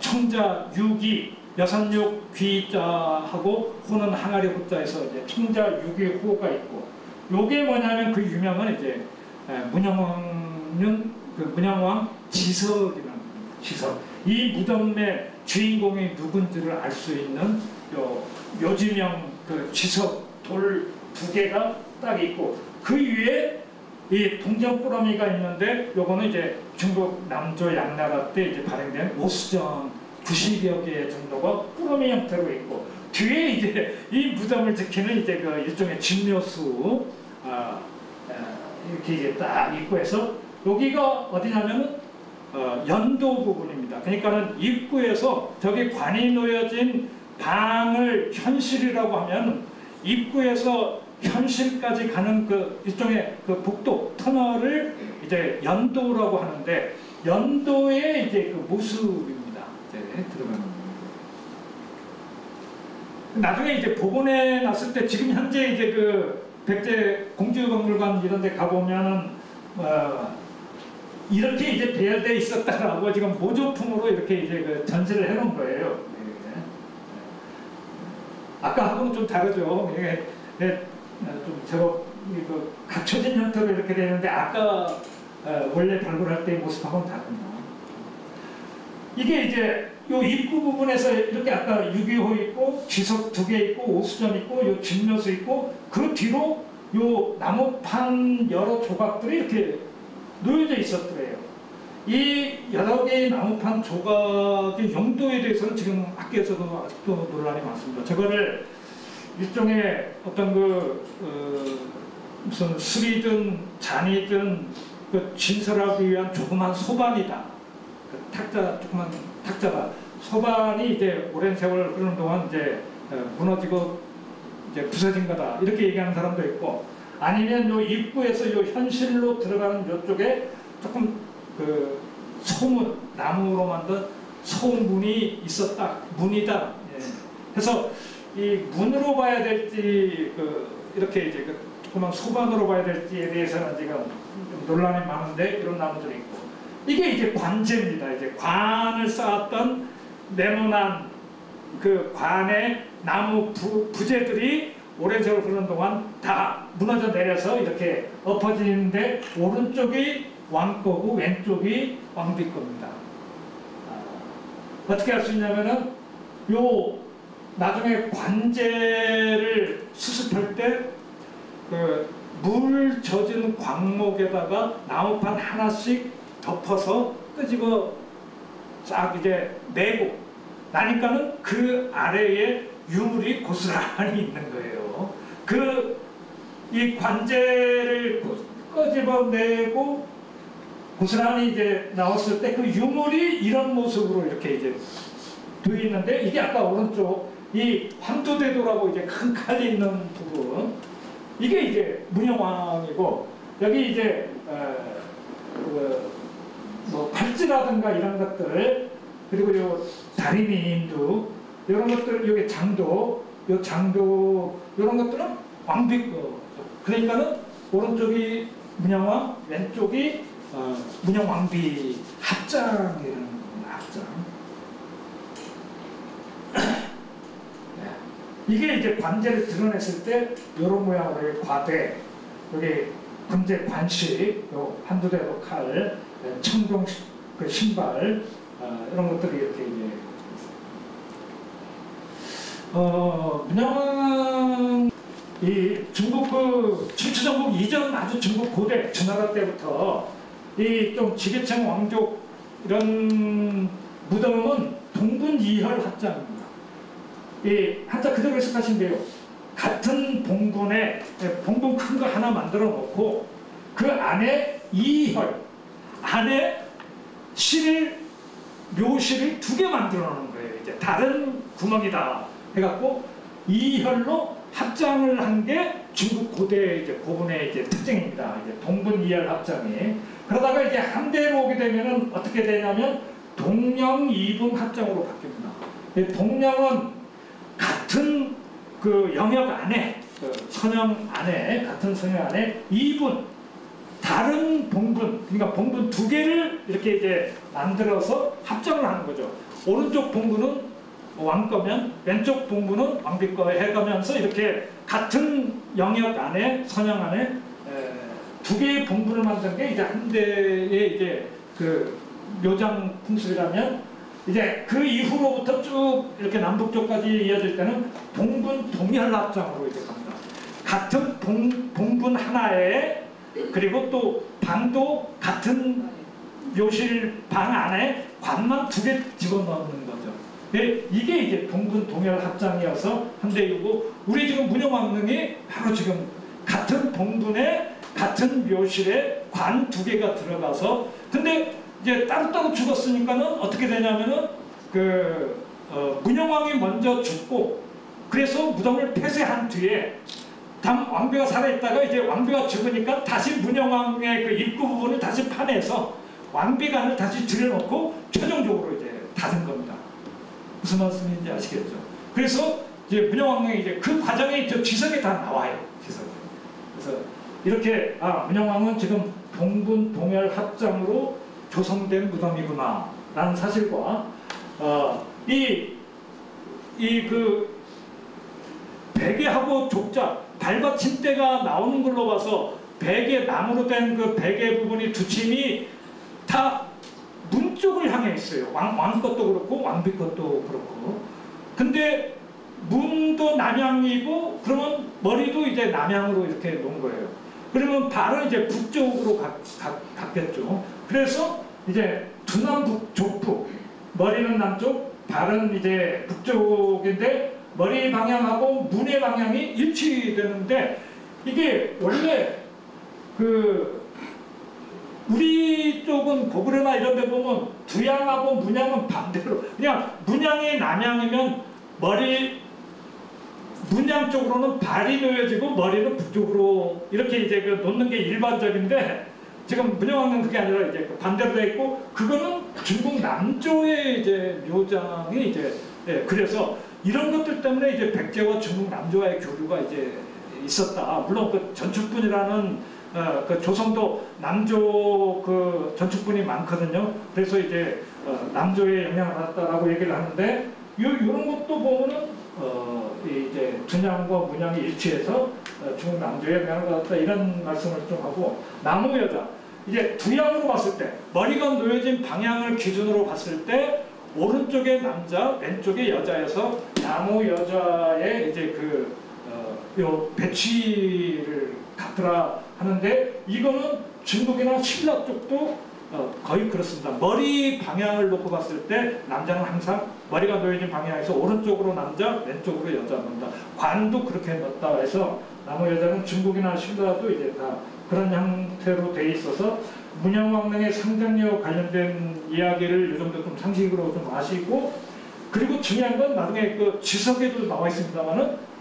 청자 6이 6 귀자하고 호는 항아리 호자에서 이제 청자 6의 호가 있고, 요게 뭐냐면 그 유명한 이제 문양왕은 그 문양왕 지석이라는 지석. 이 무덤의 주인공이 누군지를 알 수 있는 묘지명 그 지석 돌 2개가 딱 있고, 그 위에 이 동전꾸러미가 있는데, 요거는 이제 중국 남조 양나라 때 이제 발행된 오수정 90여 개 정도가 꾸러미 형태로 있고, 뒤에 이제 이 무덤을 지키는 이제 그 일종의 진묘수 이렇게 이제 딱 있고 해서, 여기가 어디냐면은 연도 부분입니다. 그러니까는 입구에서 저기 관이 놓여진 방을 현실이라고 하면 입구에서 현실까지 가는 그 일종의 그 복도 터널을 이제 연도라고 하는데, 연도의 이제 그 모습입니다. 이제 들어가는. 나중에 이제 복원해 놨을 때 지금 현재 이제 그 백제 공주박물관 이런 데 가보면은 이렇게 이제 배열되어 있었다라고 지금 모조품으로 이렇게 이제 그 전시를 해 놓은 거예요. 아까하고는 좀 다르죠. 좀 제법 갖춰진 형태로 이렇게 되는데, 아까 원래 발굴할 때의 모습하고는 다릅니다. 이게 이제 요 입구 부분에서 이렇게 아까 6.25 있고 지석 2개 있고 오수점 있고 요 진묘수 있고, 그 뒤로 요 나무판 여러 조각들이 이렇게 놓여져 있었더래요. 이 여러 개의 나무판 조각의 용도에 대해서는 지금 학계에서도 아직도 논란이 많습니다. 저거를 일종의 어떤 무슨 술이든 잔이든 그 진설하기 위한 조그만 소반이다. 그 탁자, 조그만 탁자다. 소반이 이제 오랜 세월 흐르는 동안 이제 무너지고 이제 부서진 거다. 이렇게 얘기하는 사람도 있고, 아니면 요 입구에서 요 현실로 들어가는 요쪽에 조금 그 소문, 나무로 만든 소문이 있었다. 문이다. 예. 그래서 이 문으로 봐야 될지 이렇게 이제 조그만 소반으로 봐야 될지에 대해서는 지금 논란이 많은데, 이런 나무들이 있고, 이게 이제 관제입니다. 이제 관을 쌓았던 네모난 그 관의 나무 부재들이 오랜 세월 흐르는 동안 다 무너져 내려서 이렇게 엎어지는데 오른쪽이 왕거고 왼쪽이 왕비 겁니다. 어떻게 할 수 있냐면은 요 나중에 관제를 수습할 때 그 물 젖은 광목에다가 나무판 하나씩 덮어서 끄집어 쫙 이제 내고 나니까는 그 아래에 유물이 고스란히 있는 거예요. 이 관제를 끄집어내고 고스란히 이제 나왔을 때 그 유물이 이런 모습으로 이렇게 이제 되어 있는데, 이게 아까 오른쪽 이 황토대도라고 이제 큰 칼이 있는 부분, 이게 이제 문영왕이고, 여기 이제 뭐 팔찌라든가 이런 것들, 그리고 요 다리미 인두 이런 것들, 여기 장도, 요 장도 이런 것들은 왕비 거. 그러니까는 오른쪽이 문영왕, 왼쪽이 문영왕비 합장이라는 합장. 이게 이제 관제를 드러냈을 때 이런 모양으로 과대, 여기 군제 관식, 요 한두 대로 칼, 청동 그 신발, 이런 것들이 이렇게 이제 문영왕 이 중국 그 춘추전국 이전 아주 중국 고대 전나라 때부터 이 좀 지게층 왕족 이런 무덤은 동분이혈 합장입니다. 이 한자 그대로 해석하시면 돼요. 같은 봉분에 봉분 큰 거 하나 만들어 놓고 그 안에 이혈 안에 묘실을 두 개 만들어 놓는 거예요. 이제 다른 구멍이다 해갖고 이혈로 합장을 한 게 중국 고대 이제 고분의 이제 특징입니다. 이제 동분이혈 합장이. 그러다가 이제 한대로 오게 되면은 어떻게 되냐면 동령 이분 합장으로 바뀝니다. 동령은 같은 그 영역 안에, 그 선형 안에, 같은 선형 안에 이분, 다른 봉분, 그러니까 봉분 두 개를 이렇게 이제 만들어서 합장을 하는 거죠. 오른쪽 봉분은 왕거면 왼쪽 봉분은 왕비거 해가면서 이렇게 같은 영역 안에, 선형 안에 두 개의 봉분을 만든 게 이제 한 대의 이제 그 묘장 풍습이라면, 이제 그 이후로부터 쭉 이렇게 남북 쪽까지 이어질 때는 봉분 동혈 합장으로 이제 갑니다. 같은 봉분 하나에, 그리고 또 방도 같은 묘실 방 안에 관만 두 개 집어넣는 거죠. 네, 이게 이제 봉분 동혈 합장이어서 한대이고, 우리 지금 문영왕릉이 바로 지금 같은 봉분에 같은 묘실에 관 두 개가 들어가서, 근데 이제 따로따로 죽었으니까는 어떻게 되냐면은 문영왕이 먼저 죽고, 그래서 무덤을 폐쇄한 뒤에 왕비가 살아있다가 이제 왕비가 죽으니까 다시 문영왕의 그 입구 부분을 다시 파내서 왕비관을 다시 들여놓고 최종적으로 이제 닫은 겁니다. 무슨 말씀인지 아시겠죠? 그래서 이제 문영왕릉이 이제 그 과정에 저 지석에 다 나와요. 지석에. 그래서 이렇게 문영왕은 지금 동분 동혈 합장으로 조성된 무덤이구나 라는 사실과 그 베개하고 족자, 발받침대가 나오는 걸로 봐서 베개, 나무로 된 그 베개 부분이 두 층이 다 문 쪽을 향해 있어요. 왕 것도 그렇고 왕비 것도 그렇고. 근데 문도 남향이고, 그러면 머리도 이제 남향으로 이렇게 놓은 거예요. 그러면 발은 이제 북쪽으로 갔겠죠. 그래서 이제 두남북 조북, 머리는 남쪽, 발은 이제 북쪽인데 머리 방향하고 문의 방향이 일치되는데, 이게 원래 우리 쪽은 고구려나 이런 데 보면 두양하고 문양은 반대로, 그냥 문양이 남양이면 문양 쪽으로는 발이 놓여지고 머리는 북쪽으로 이렇게 이제 놓는 게 일반적인데, 지금 문영왕릉은 그게 아니라 이제 반대로 돼 있고, 그거는 중국 남조의 이제 묘장이 이제, 그래서 이런 것들 때문에 이제 백제와 중국 남조와의 교류가 이제 있었다. 물론 그 전축분이라는 그 조선도 남조 그 전축분이 많거든요. 그래서 이제 남조의 영향을 받았다라고 얘기를 하는데 이런 것도 보면은 이제 준양과 문양이 일치해서 중국 남조의 영향을 받았다 이런 말씀을 좀 하고 나무 여자 이제 두양으로 봤을 때 머리가 놓여진 방향을 기준으로 봤을 때 오른쪽에 남자 왼쪽에 여자여서 나무 여자의 이제 요 배치를 갖더라 하는데 이거는 중국이나 신라 쪽도 거의 그렇습니다. 머리 방향을 놓고 봤을 때 남자는 항상 머리가 놓여진 방향에서 오른쪽으로 남자, 왼쪽으로 여자 놓는다. 관도 그렇게 넣었다 해서 나무 여자는 중국이나 신라도 이제 다 그런 형태로 돼 있어서 문양왕릉의 상장력 관련된 이야기를 이 정도 좀 상식으로 좀 아시고 그리고 중요한 건 나중에 그 지석에도 나와 있습니다만은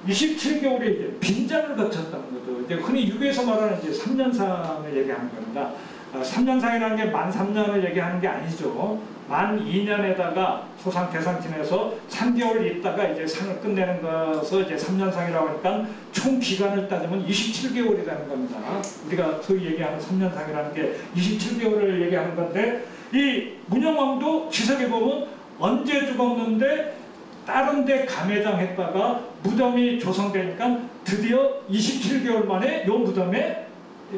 27개월의 이제 빈장을 거쳤다는 거죠. 이제 흔히 유교에서 말하는 이제 3년상을 얘기하는 겁니다. 3년상이라는 게 만 3년을 얘기하는 게 아니죠. 만 2년에다가 소상 대상 지내서 3개월 있다가 이제 상을 끝내는 것을 이제 3년상이라고 하니까 총 기간을 따지면 27개월이라는 겁니다. 우리가 소위 얘기하는 3년상이라는 게 27개월을 얘기하는 건데 이 문영왕도 지석에 보면 언제 죽었는데 다른 데 감회장 했다가 무덤이 조성되니까 드디어 27개월 만에 이 무덤에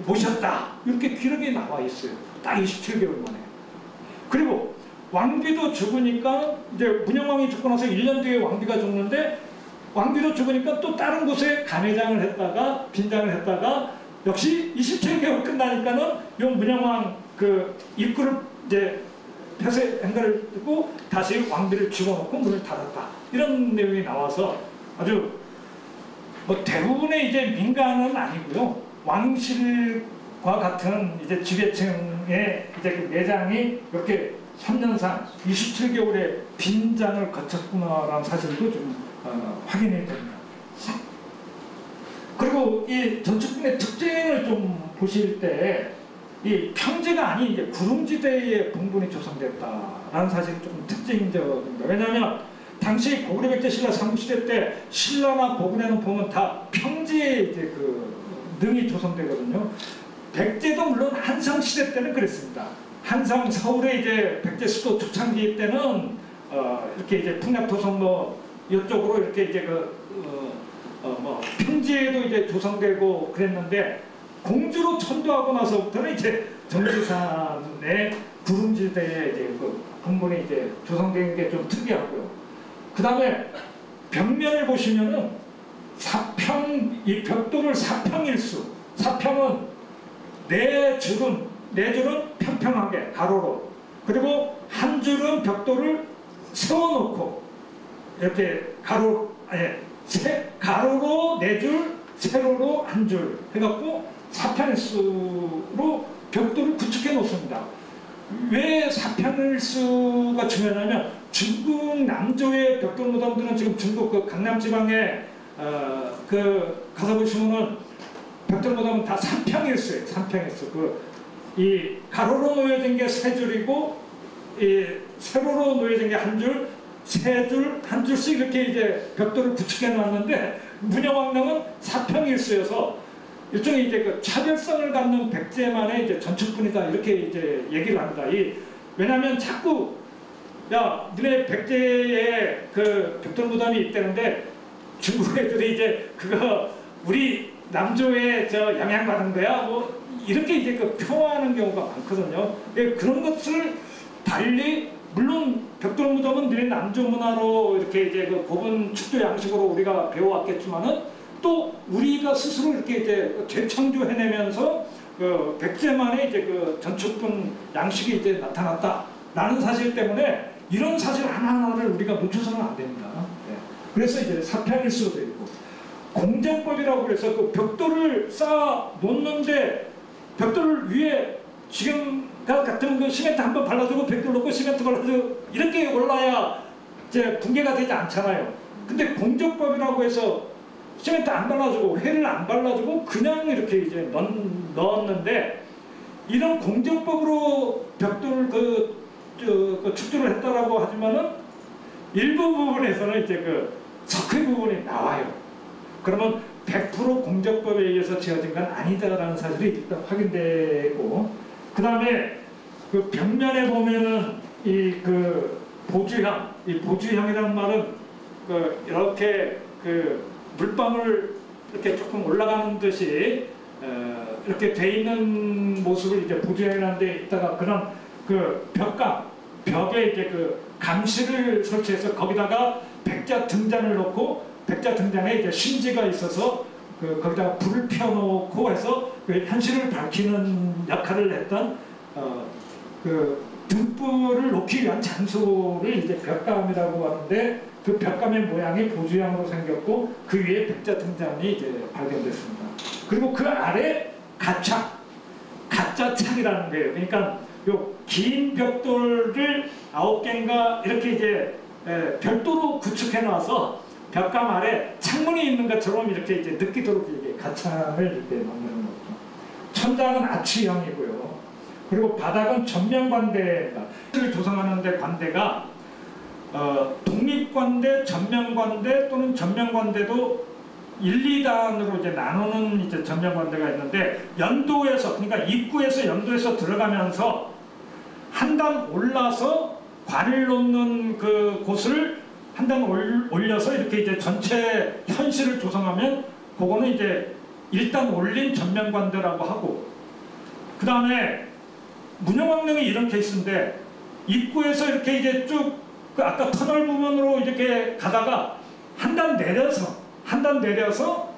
모셨다. 이렇게 기록이 나와 있어요. 딱 27개월 만에. 그리고 왕비도 죽으니까 이제 문영왕이 죽고 나서 1년 뒤에 왕비가 죽는데 왕비도 죽으니까 또 다른 곳에 감회장을 했다가 빈장을 했다가 역시 27개월 끝나니까는 이 문영왕 그 입구를 이제 폐쇄 행가를 듣고 다시 왕비를 집어넣고 문을 닫았다. 이런 내용이 나와서 아주 뭐 대부분의 이제 민가는 아니고요. 왕실과 같은 이제 지배층의 이제 그 내장이 이렇게 3년상 27개월의 빈장을 거쳤구나라는 사실도 좀 확인이 됩니다. 그리고 이 전축분의 특징을 좀 보실 때 이 평지가 아닌 이제 구름지대의 분분이 조성됐다라는 사실이 조금 특징적입니다. 왜냐하면 당시 고구려 백제 신라 삼국시대 때 신라나 고구려는 보면 다 평지에 이제 그 능이 조성되거든요. 백제도 물론 한성 시대 때는 그랬습니다. 한성 서울의 이제 백제 수도 초창기 때는 이렇게 이제 풍납토성 뭐 이쪽으로 이렇게 이제 뭐 평지에도 이제 조성되고 그랬는데 공주로 천도하고 나서부터는 이제 정지산의 구름지대에 이제 그 분분이 이제 조성된 게 좀 특이하고요. 그 다음에 벽면을 보시면은 사평, 이 벽돌을 사평일수. 사평은 네 줄은 평평하게 가로로. 그리고 한 줄은 벽돌을 세워놓고 이렇게 가로로 네 줄, 세로로 한 줄 해갖고 사평일수로 벽돌을 구축해 놓습니다. 왜 사평일수가 중요하냐면 중국 남조의 벽돌 무덤들은 지금 중국 그 강남 지방에 그 가서 보시면은 벽돌 무덤은 다 3평일수예요. 3평일수. 이 가로로 놓여진 게 세 줄이고 이 세로로 놓여진 게 한 줄, 세 줄, 한 줄씩 이렇게 이제 벽돌을 구축해 놨는데 문영왕릉은 4평일수여서 일종의 이제 그 차별성을 갖는 백제만의 이제 전축분이다 이렇게 이제 얘기를 합니다. 왜냐하면 자꾸 야, 너네 백제에 그 벽돌 무덤이 있다는데 중국 애들이 이제 그거 우리 남조에 저 영향받은 거야 뭐 이렇게 이제 그 표하는 경우가 많거든요. 그런 것을 달리 물론 벽돌 무덤은 너네 남조 문화로 이렇게 이제 그 고분 축조 양식으로 우리가 배워왔겠지만은 또 우리가 스스로 이렇게 이제 재창조해내면서 그 백제만의 이제 그 전축분 양식이 이제 나타났다라는 사실 때문에 이런 사실 하나하나를 우리가 놓쳐서는 안 됩니다. 네. 그래서 이제 사평일수도 있고 공정법이라고 해서 그 벽돌을 쌓아 놓는데 벽돌 위에 지금 같은 그 시멘트 한번 발라주고 벽돌 놓고 시멘트 발라주고 이렇게 올라야 이제 붕괴가 되지 않잖아요. 근데 공정법이라고 해서 시멘트 안 발라주고 회를 안 발라주고 그냥 이렇게 이제 넣었는데 이런 공정법으로 벽돌 그 축조를 했다라고 하지만은 일부 부분에서는 이제 그 석회 부분이 나와요. 그러면 100% 공정법에 의해서 지어진 건 아니다라는 사실이 일단 확인되고 그 다음에 그 벽면에 보면은 이 그 보주향, 이 보주향이라는 말은 이렇게 물방울 이렇게 조금 올라가는 듯이 이렇게 돼 있는 모습을 이제 보주향이라는 데 있다가 그런 벽에 이제 감시를 설치해서 거기다가 백자 등잔을 놓고 백자 등잔에 이제 심지가 있어서 거기다가 불을 펴놓고 해서 현실을 밝히는 역할을 했던 등불을 놓기 위한 장소를 이제 벽감이라고 하는데 그 벽감의 모양이 보주향으로 생겼고 그 위에 백자 등잔이 이제 발견됐습니다. 그리고 그 아래 가짜창이라는 거예요. 그러니까 요 긴 벽돌을 9개인가 이렇게 이제 별도로 구축해 놔서 벽감 아래 창문이 있는 것처럼 이렇게 이제 느끼도록 이렇게 가창을 이렇게 만드는 거죠. 천장은 아치형이고요. 그리고 바닥은 전면관대입니다. 를 조성하는데 관대가 독립관대, 전면관대 또는 전면관대도 1, 2단으로 이제 나누는 이제 전면관대가 있는데 연도에서 그러니까 입구에서 연도에서 들어가면서 한 단 올라서 관을 놓는 그 곳을 한 단 올려서 이렇게 이제 전체 현실을 조성하면 그거는 이제 일단 올린 전면관대라고 하고 그 다음에 문형왕릉이 이런 케이스인데 입구에서 이렇게 이제 쭉 아까 터널 부분으로 이렇게 가다가 한 단 내려서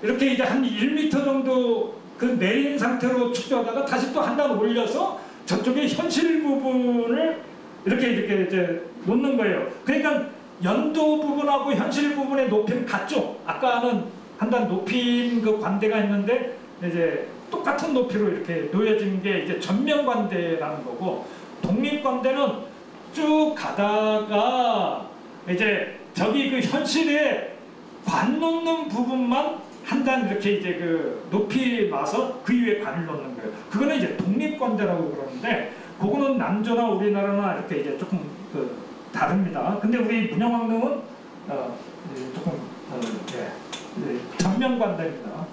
이렇게 이제 한 1m 정도 내린 상태로 축조하다가 다시 또 한 단 올려서 저쪽에 현실 부분을 이렇게 이제 놓는 거예요. 그러니까 연도 부분하고 현실 부분의 높이는 같죠. 아까는 한 단 높인 그 관대가 있는데 이제 똑같은 높이로 이렇게 놓여진 게 이제 전면관대라는 거고 독립관대는 쭉 가다가 이제 저기 그 현실에 관 놓는 부분만 한 단 이렇게 이제 높이 놔서 그 위에 관을 놓는 거예요. 그거는 이제 독립관대라고 그러는데 그거는 남조나 우리나라나 이렇게 이제 조금 다릅니다. 근데 우리 문형왕릉은 조금 전면관대입니다.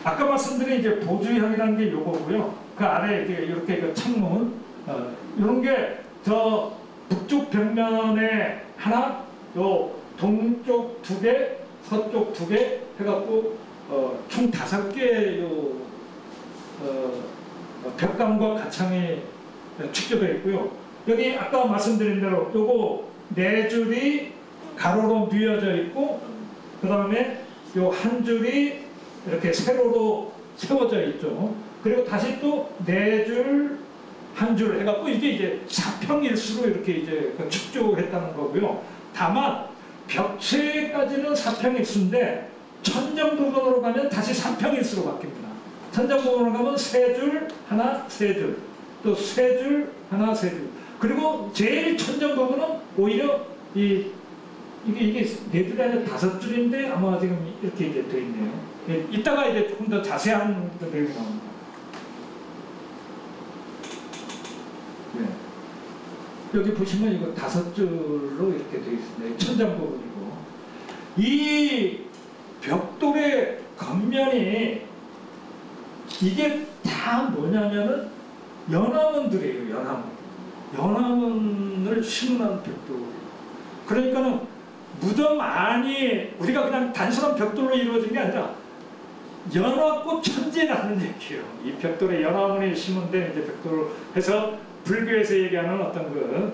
아까 말씀드린 이제 보주형이라는 게 요거고요. 그 아래 이렇게 창문 이런 게 저 북쪽 벽면에 하나, 요 동쪽 2개, 서쪽 2개 해갖고 총 5개의 벽감과 가창이 축조되어 있고요. 여기 아까 말씀드린 대로 요거 4줄이 가로로 뉘어져 있고 그 다음에 요 한 줄이 이렇게 세로로 세워져 있죠. 그리고 다시 또 4줄 한 줄 해갖고 이게 이제 4평일수로 이렇게 이제 축조했다는 거고요. 다만 벽체까지는 4평일수인데 천정 부분으로 가면 다시 3평일수로 바뀝니다. 천정 부분으로 가면 3줄, 하나, 3줄, 또 3줄, 하나, 3줄. 그리고 제일 천정 부분은 오히려 이게 4줄이 아니라 5줄인데 아마 지금 이렇게 이제 되어 있네요. 이따가 이제 조금 더 자세한 내용이 나옵니다. 네. 여기 보시면 이거 5줄로 이렇게 되어 있습니다. 천장 부분이고 이 벽돌의 겉면이 이게 다 뭐냐면은 연화문들이에요. 연화문을 심은 벽돌. 그러니까는 무덤 안이 우리가 그냥 단순한 벽돌로 이루어진 게 아니라 연화꽃 천재라는 얘기예요. 이 벽돌에 연화문이 심은데 이제 벽돌 해서 불교에서 얘기하는 어떤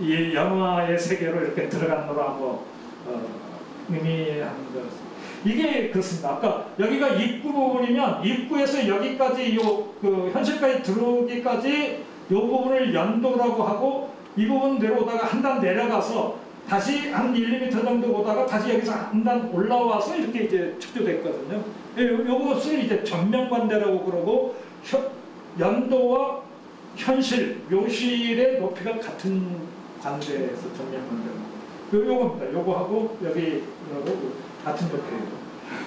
이 연화의 세계로 이렇게 들어간 거라고 의미하는 것. 이게 그렇습니다. 아까 여기가 입구 부분이면 입구에서 여기까지 현실까지 들어오기까지 이 부분을 연도라고 하고 이 부분 내려오다가 한 단 내려가서 다시 한 1, 2m 정도 오다가 다시 여기서 한 단 올라와서 이렇게 이제 축조됐거든요. 요것을 이제 전면관대라고 그러고 연도와 현실, 묘실의 높이가 같은 관대에서 전면관대라고. 요겁니다. 요거하고 여기 같은 높이예요.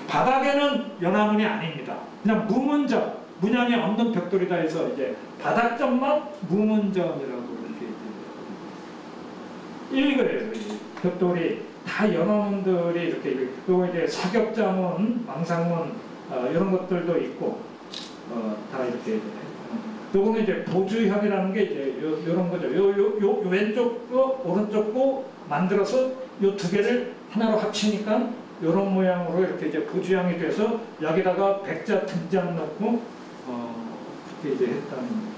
바닥에는 연화문이 아닙니다. 그냥 무문점, 문양이 없는 벽돌이다 해서 이제 바닥점만 무문점이라고 이렇게 이거예요. 벽돌이 다 연화문들이 이렇게 요 이제 사격자문, 망상문 이런 것들도 있고 다 이렇게 요거는 이제 보주형이라는 게 이제 요런 거죠. 요 왼쪽 거 오른쪽 거 만들어서 요 두 개를 하나로 합치니까 요런 모양으로 이렇게 이제 보주형이 돼서 여기다가 백자 등잔 넣고 그렇게 이제 했다는.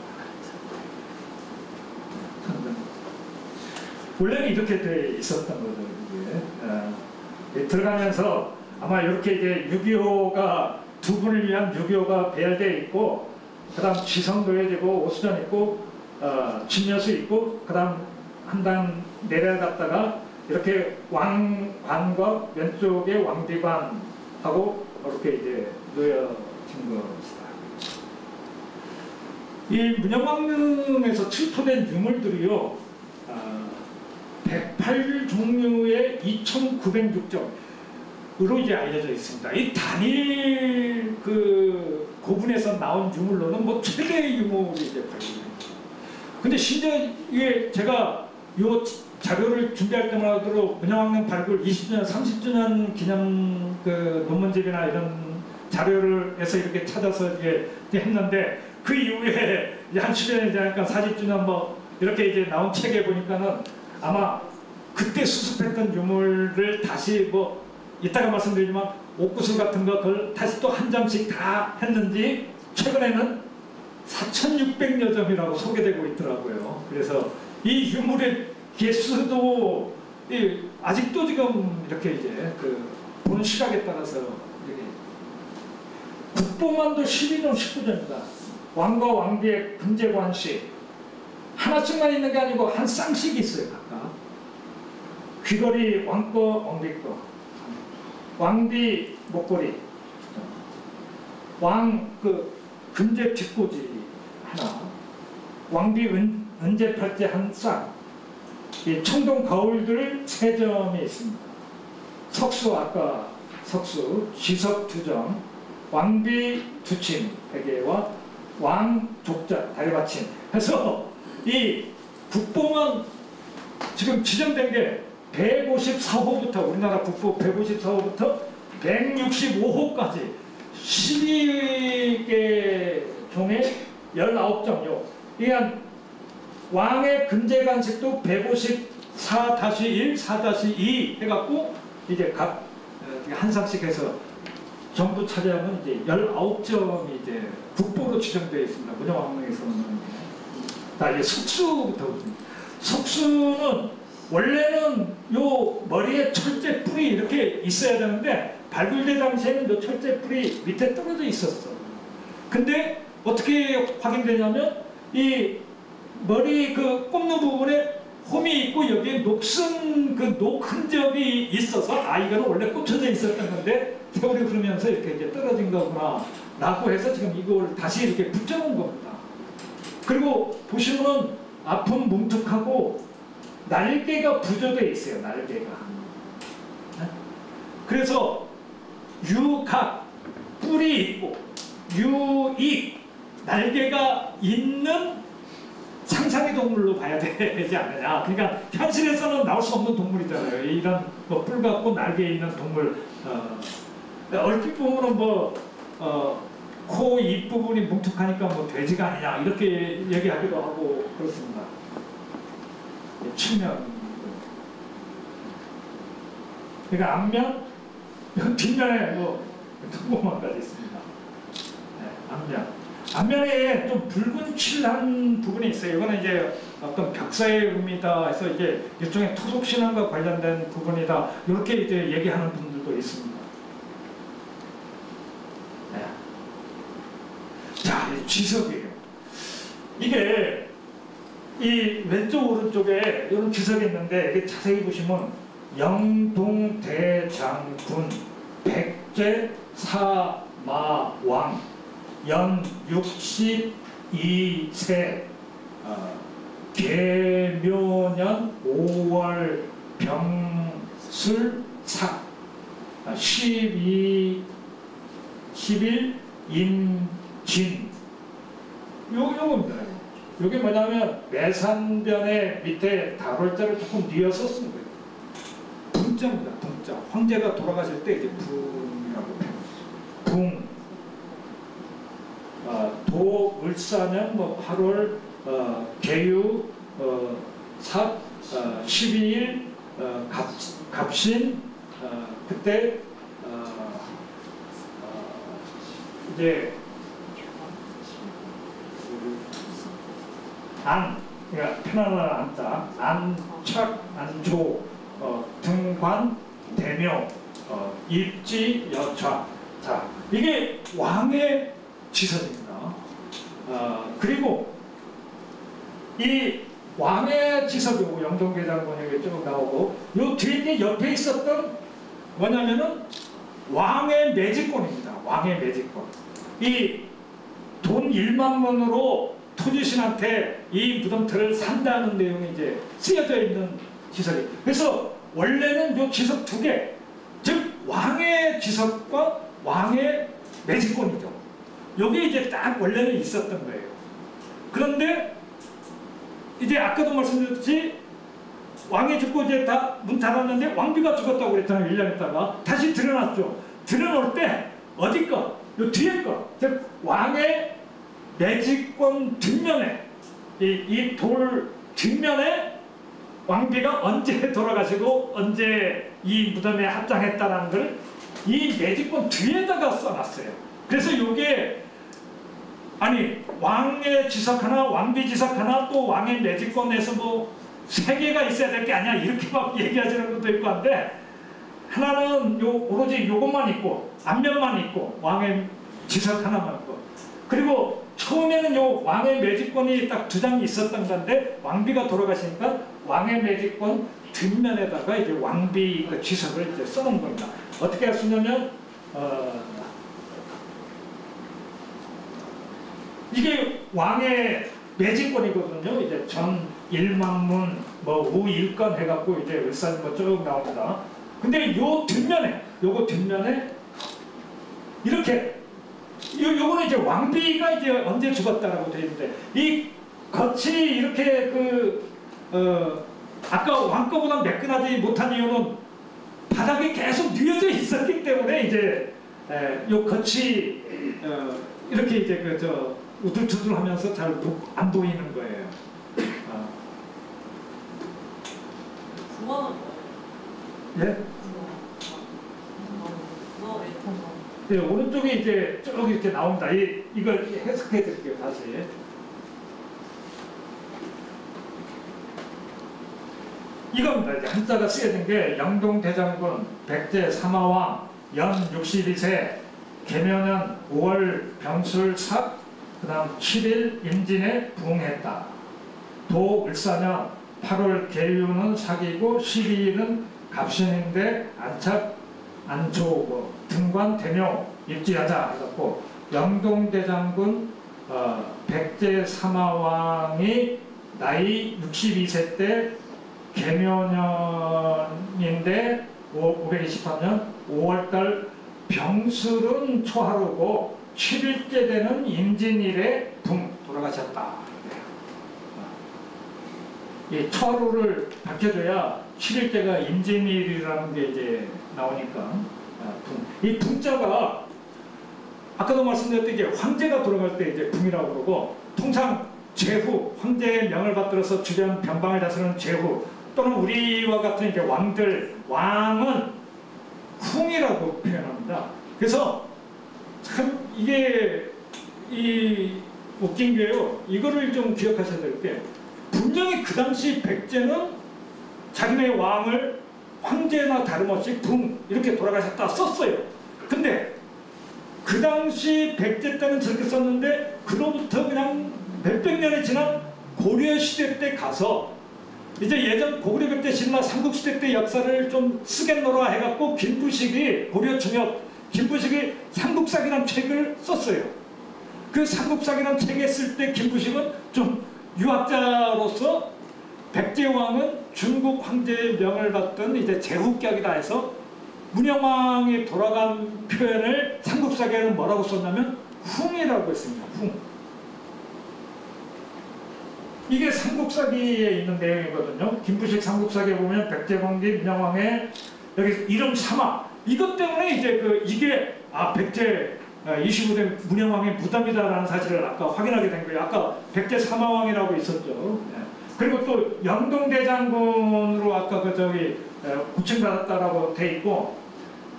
원래는 이렇게 돼 있었던 거죠. 이게. 들어가면서 아마 이렇게 이제 6.25가 두 분을 위한 6.25가 배열되어 있고, 그 다음 지성도해지고 오수전 있고 진여수 있고, 그 다음 한 단 내려갔다가 이렇게 왕관과 왼쪽에 왕비관하고 이렇게 이제 놓여진 것이다. 이 문영왕릉에서 출토된 유물들이요, 108종류의 2,906점으로 이제 알려져 있습니다. 이 단일 그 고분에서 나온 유물로는 뭐 최대의 유물이 이제 발견됩니다. 근데 심지어 이게 제가 요 자료를 준비할 때마다 문영왕릉 발굴 20주년, 30주년 기념 그 논문집이나 이런 자료를 해서 이렇게 찾아서 이제 했는데, 그 이후에 한 10년이 지나니까 40주년 뭐 이렇게 이제 나온 책에 보니까는 아마 그때 수습했던 유물을 다시 뭐 이따가 말씀드리지만 옥구슬 같은 거 그걸 다시 또 한 점씩 다 했는지 최근에는 4,600여 점이라고 소개되고 있더라고요. 그래서 이 유물의 개수도 아직도 지금 이렇게 이제 그 보는 시각에 따라서 이렇게 국보만도 12점 19점입니다. 왕과 왕비의 금제관식 하나씩만 있는 게 아니고 한 쌍씩 있어요. 각각. 귀걸이 왕거 왕비거, 왕비 목걸이, 왕 그 금제 뒷꽂이 하나, 왕비 은제 팔찌 한 쌍, 이 청동 거울들 3점이 있습니다. 석수 아까 석수 지석 2점, 왕비 두침 3개와 왕 족자 다리받침 해서 이 국보만 지금 지정된 게 154호부터 우리나라 국보 154호부터 165호까지 12개 종의 19점요. 그러니까 왕의 금제관식도 154-1, 4-2 해갖고 이제 각 한 쌍씩 해서 전부 차지하면 이제 19점이 이제 국보로 지정되어 있습니다. 문영왕릉에서는. 자, 이제 석수부터. 석수는 원래는 요 머리에 철제 뿔이 이렇게 있어야 되는데 발굴대 당시에는 요 철제 뿔이 밑에 떨어져 있었어. 근데 어떻게 확인되냐면 이 머리 그 꼽는 부분에 홈이 있고 여기에 녹슨 그 녹 흔적이 있어서 이거는 원래 꽂혀져 있었던 건데 세월이 흐르면서 이렇게 이제 떨어진 거구나 라고 해서 지금 이걸 다시 이렇게 붙여놓은 겁니다. 그리고 보시면은 앞은 뭉툭하고 날개가 부조되어 있어요. 날개가. 그래서 유각 뿔이 있고 유익 날개가 있는 상상의 동물로 봐야 되지 않느냐. 그러니까 현실에서는 나올 수 없는 동물이잖아요. 이런 뭐 뿔 같고 날개 있는 동물. 얼핏 보면은 뭐 코 입 부분이 뭉툭하니까 뭐 돼지가 아니냐 이렇게 얘기하기도 하고 그렇습니다. 측면. 그러니까 앞면, 뒷면에 뭐 통보만까지 있습니다. 네, 앞면. 앞면에 좀 붉은 칠한 부분이 있어요. 이거는 이제 어떤 벽사의 의미다 해서 이제 일종의 토속 신앙과 관련된 부분이다. 이렇게 이제 얘기하는 분들도 있습니다. 네. 자, 지석이에요. 이게 이 왼쪽 오른쪽에 이런 지석이 있는데 이게 자세히 보시면 영동대장군 백제 사마왕 연 62세 계묘년 5월 병술사 10일 임진 요겁니다. 요게 뭐냐면 매산변의 밑에 다발자를 조금 뉘어서 쓴 거예요. 분자입니다. 분자. 황제가 돌아가실 때 이제 분이라고 해요. 붕. 을사년 뭐 8월 계유 삽 12일 갑신 그때 이제 안, 그러니까 편안한 안자, 안착, 안조, 등관, 대묘, 입지, 여좌. 자, 이게 왕의 지석입니다. 그리고 이 왕의 지석이고 영동대장군에게 쭉 나오고 요 뒤에 옆에 있었던 뭐냐면은 왕의 매직권입니다. 왕의 매직권. 이 돈 1만 원으로 토지신한테 이 무덤터를 산다는 내용이 이제 쓰여져 있는 지석이. 그래서 원래는 요 지석 두 개, 즉 왕의 지석과 왕의 매직권이죠. 요게 이제 딱 원래는 있었던 거예요. 그런데 이제 아까도 말씀드렸듯이 왕이 죽고 이제 다 문 닫았는데 왕비가 죽었다고 그랬잖아요. 1년 있다가 다시 드러났죠. 드러날 때 어디 거? 요 뒤에 거. 즉 왕의 매직권 뒷면에 이 돌 뒷면에 왕비가 언제 돌아가시고 언제 이 무덤에 합장했다라는 걸 이 매직권 뒤에다가 써놨어요. 그래서 요게 아니 왕의 지석 하나, 왕비 지석 하나, 또 왕의 매직권에서 뭐 3개가 있어야 될 게 아니야 이렇게 막 얘기하시는 것도 있고 한데 하나는 요 오로지 요것만 있고 앞면만 있고 왕의 지석 하나만 있고 그리고 처음에는 요 왕의 매직권이 딱 2장이 있었던 건데 왕비가 돌아가시니까 왕의 매직권 뒷면에다가 이제 왕비 그 지석을 이제 써놓은 겁니다. 어떻게 할 수 있냐면 이게 왕의 매직권이거든요. 이제 전 일만문 뭐 우일권 해갖고 이제 을산 뭐 쭉 나옵니다. 근데 요 뒷면에 요거 뒷면에 이렇게 요거는 이제 왕비가 이제 언제 죽었다라고 되어 있는데 이 겉이 이렇게 아까 왕거보다 매끈하지 못한 이유는 바닥에 계속 뉘어져 있었기 때문에 이제 요 겉이 이렇게 이제 우둘투둘하면서 잘 안 보이는 거예요. 구멍은 뭐예요? 예? 네, 오른쪽에 이제 쭉 이렇게 나옵니다. 이걸 해석해 드릴게요, 다시. 이겁니다. 이제 한자가 쓰여진 게 영동대장군, 백제 사마왕, 연 62세, 계면년 5월 병술 삽, 그 다음 7일 임진에 부응했다. 도 을사년 8월 계유는 사기고 12일은 갑신인데 안착, 안조고 등관, 대묘, 입지하자 해갖고 영동대장군 백제 사마왕이 나이 62세 때 계묘년인데 523년 5월달 병술은 초하루고 7일째 되는 임진일에 돌아가셨다. 이 초하루를 밝혀줘야 7일째가 임진일이라는 게 이제 나오니까 이 붕자가 아까도 말씀드렸듯이 이제 황제가 돌아갈 때 이제 붕이라고 그러고 통상 제후 황제의 명을 받들어서 주변 변방을 다스리는 제후 또는 우리와 같은 이제 왕은 흉이라고 표현합니다. 그래서 참 이게 웃긴 게요. 이거를 좀 기억하셔야 될 게 분명히 그 당시 백제는 자기네 왕을 황제나 다름없이 붕 이렇게 돌아가셨다 썼어요. 근데 그 당시 백제 때는 저렇게 썼는데 그로부터 그냥 몇백 년이 지난 고려시대 때 가서 이제 예전 고구려 백제 신라 삼국시대 때 역사를 좀 쓰겠노라 해갖고 김부식이 고려 중엽 김부식이 삼국사기라는 책을 썼어요. 그 삼국사기라는 책에 쓸 때 김부식은 좀 유학자로서 백제왕은 중국 황제의 명을 받던 이제 제후격이다 해서 문영왕이 돌아간 표현을 삼국사기에는 뭐라고 썼냐면 흉이라고 했습니다. 흉. 이게 삼국사기에 있는 내용이거든요. 김부식 삼국사기에 보면 백제왕기 문영왕의 여기 이름 삼아 이것 때문에 이제 이게 백제 25대 문영왕의 무덤이다라는 사실을 아까 확인하게 된 거예요. 아까 백제 사마왕이라고 있었죠. 그리고 또 영동대장군으로 아까 그 저기 구칭받았다라고 돼 있고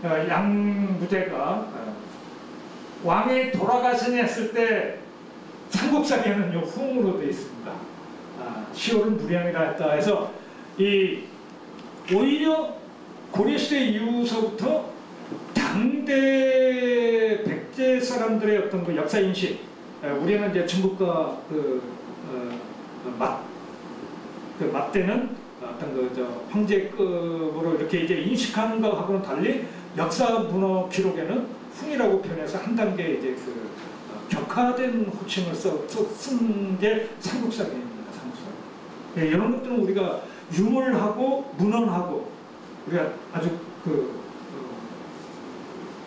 양무제가 왕이 돌아가시니 했을 때 삼국사기에는 요 후음으로 돼 있습니다. 시호를 무량이라 했다 해서 이 오히려 고려시대 이후서부터 당대 백제 사람들의 어떤 그 역사 인식, 우리는 이제 중국과 맞대는 어떤 그 황제급으로 이렇게 이제 인식하는 것하고는 달리 역사 문헌 기록에는 훈이라고 표현해서 한 단계 이제 그 격화된 호칭을 쓴 게 삼국사기입니다. 삼국사기. 네, 이런 것들은 우리가 유물하고 문헌하고 우리가 아주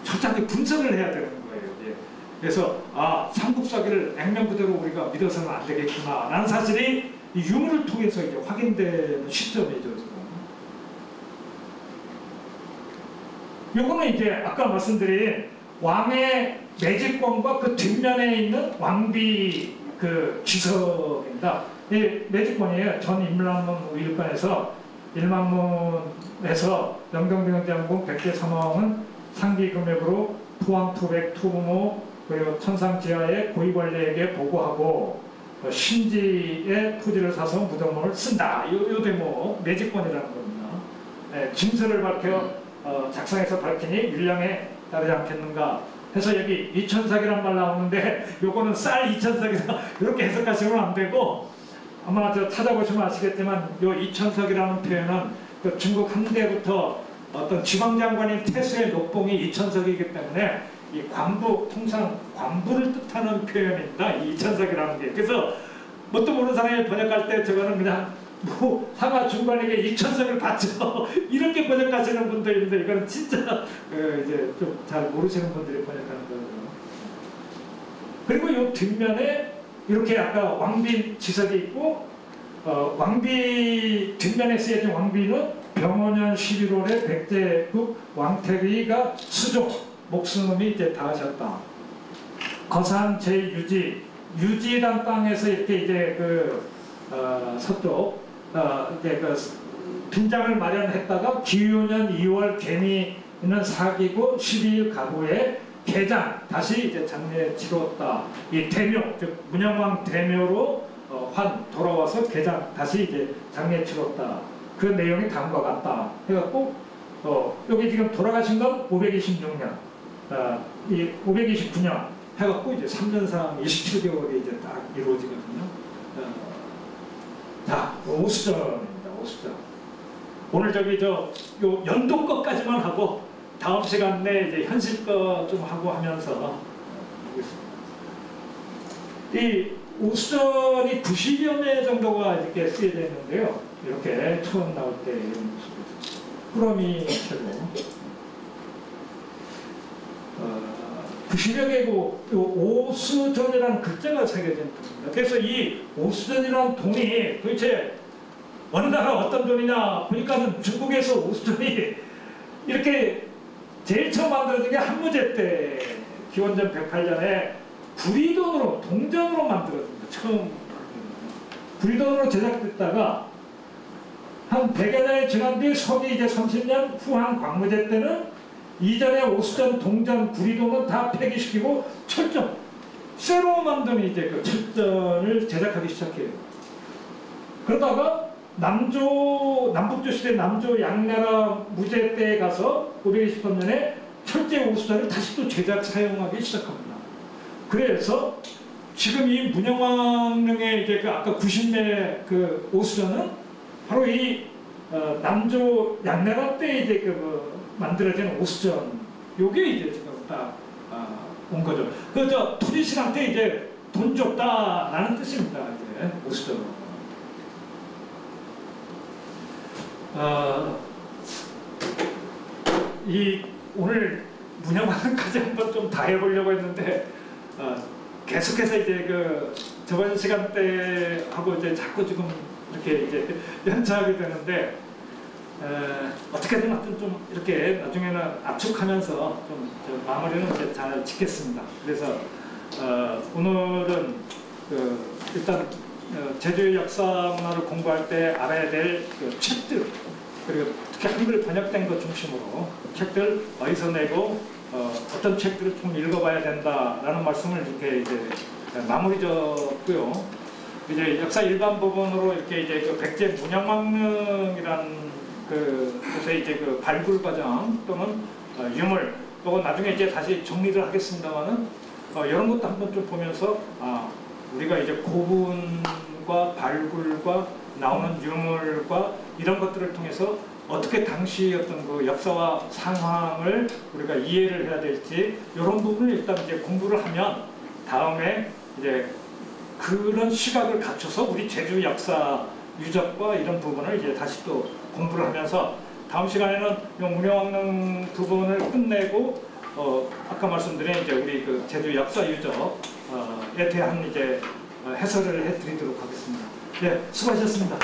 철저하게 분석을 해야 되는 거예요. 예. 그래서 삼국사기를 액면 그대로 우리가 믿어서는 안 되겠구나 라는 사실이 이 유물을 통해서 이제 확인되는 시점이죠. 지금. 요거는 이제 아까 말씀드린 왕의 매직권과 그 뒷면에 있는 왕비 그 지석입니다. 이 매직권이에요. 전 인물란문 1권에서 일만문에서 영동대장군 백제 사마왕은 상기 금액으로 토왕, 토백, 토부모 그리고 천상지하의 고위관리에게 보고하고 신지의 토지를 사서 무덤을 쓴다. 요 대목 매직권이라는 겁니다. 진술을 밝혀 작성해서 밝히니 율량에 따르지 않겠는가 해서 여기 이천석이란 말 나오는데 요거는 쌀 이천석이다 이렇게 해석하시면 안 되고 아마 찾아보시면 아시겠지만 요 이천석이라는 표현은 그 중국 한대부터 어떤 지방장관인 태수의 녹봉이 이천석이기 때문에 이 관부, 통상 관부를 뜻하는 표현입니다. 이 이천석이라는 게. 그래서 뭣도 모르는 사람이 번역할 때 저거는 그냥 뭐 상하 중관에게 이천석을 받죠. 이렇게 번역하시는 분도 있는데 이거는 진짜 이제 좀 잘 모르시는 분들이 번역하는 거죠. 그리고 이 뒷면에 이렇게 아까 왕비 지석이 있고 왕비 뒷면에 쓰여진 왕비는 병원년 11월에 백제국 왕태리가 수종 목숨이 이제 다하셨다. 거산 제 유지란 땅에서 이렇게 이제 서쪽 이제 빈장을 마련했다가 기유년 2월 개미는 사기고 12일 가구에 개장 다시 이제 장례 치렀다. 이 대묘 즉 문영왕 대묘로 돌아와서 개장 다시 이제 장례 치렀다. 그 내용이 다음과 같다. 해갖고 여기 지금 돌아가신 건 526년, 이 529년 해갖고 이제 3년상 27개월이 이제 딱 이루어지거든요. 자, 오수전입니다. 오수전. 오늘 요 연도 것까지만 하고 다음 시간 내에 이제 현실 거 좀 하고 하면서 이 오수전이 90여 매 정도가 이렇게 쓰여져 있는데요. 이렇게 처음 나올 때 이런 모습. 꾸러미 최고. 90여 개고 오수전이라는 글자가 새겨진 돈입니다. 그래서 이 오수전이라는 돈이 도대체 어느 나라 어떤 돈이냐 보니까는 중국에서 오수전이 이렇게 제일 처음 만들어진 게 한무제 때 기원전 108년에 구리돈으로 동전으로 만들어집니다. 처음 구리돈으로 제작됐다가 한 100여 년이 지난 뒤 서기 이제 30년 후한 광무제 때는 이전에 오수전, 동전, 구리돈은 다 폐기시키고 철전, 쇠로 만든 이제 그 철전을 제작하기 시작해요. 그러다가 남북조 시대 남조 양나라 무제 때에 가서 523년에 철제 오수전을 다시 또 제작 사용하기 시작합니다. 그래서 지금 이 문영왕릉의 이제 아까 90매 그 오수전은 바로 이 남조 양나라 때 이제 만들어진 오수전, 요게 이제 지금 딱 온 거죠. 토지신앙 때 이제 돈 줬다라는 뜻입니다. 이제 오수전. 오늘 문영왕까지 한번 좀 다 해보려고 했는데 계속해서 이제 저번 시간 때 하고 이제 자꾸 지금 이렇게 이제 연차하게 되는데 어떻게든 하여튼 좀 이렇게 나중에는 압축하면서 좀 마무리는 이제 잘 짓겠습니다. 그래서 오늘은 일단 제주의 역사 문화를 공부할 때 알아야 될 그 책들, 그리고 특히 한글 번역된 것 중심으로 책들 어디서 내고 어떤 책들을 좀 읽어봐야 된다라는 말씀을 이렇게 이제 마무리 졌고요. 이제 역사 일반 부분으로 이렇게 이제 그 백제 문양왕릉이라는 곳에 이제 그 발굴 과정 또는 유물, 또는 나중에 이제 다시 정리를 하겠습니다만은 이런 것도 한번 좀 보면서 우리가 이제 고분과 발굴과 나오는 유물과 이런 것들을 통해서 어떻게 당시 어떤 그 역사와 상황을 우리가 이해를 해야 될지 이런 부분을 일단 이제 공부를 하면 다음에 이제 그런 시각을 갖춰서 우리 제주 역사 유적과 이런 부분을 이제 다시 또 공부를 하면서 다음 시간에는 이 문양왕릉 부분을 끝내고 아까 말씀드린 이제 우리 그 제주 역사 유적에 대한 이제 해설을 해드리도록 하겠습니다. 네, 수고하셨습니다.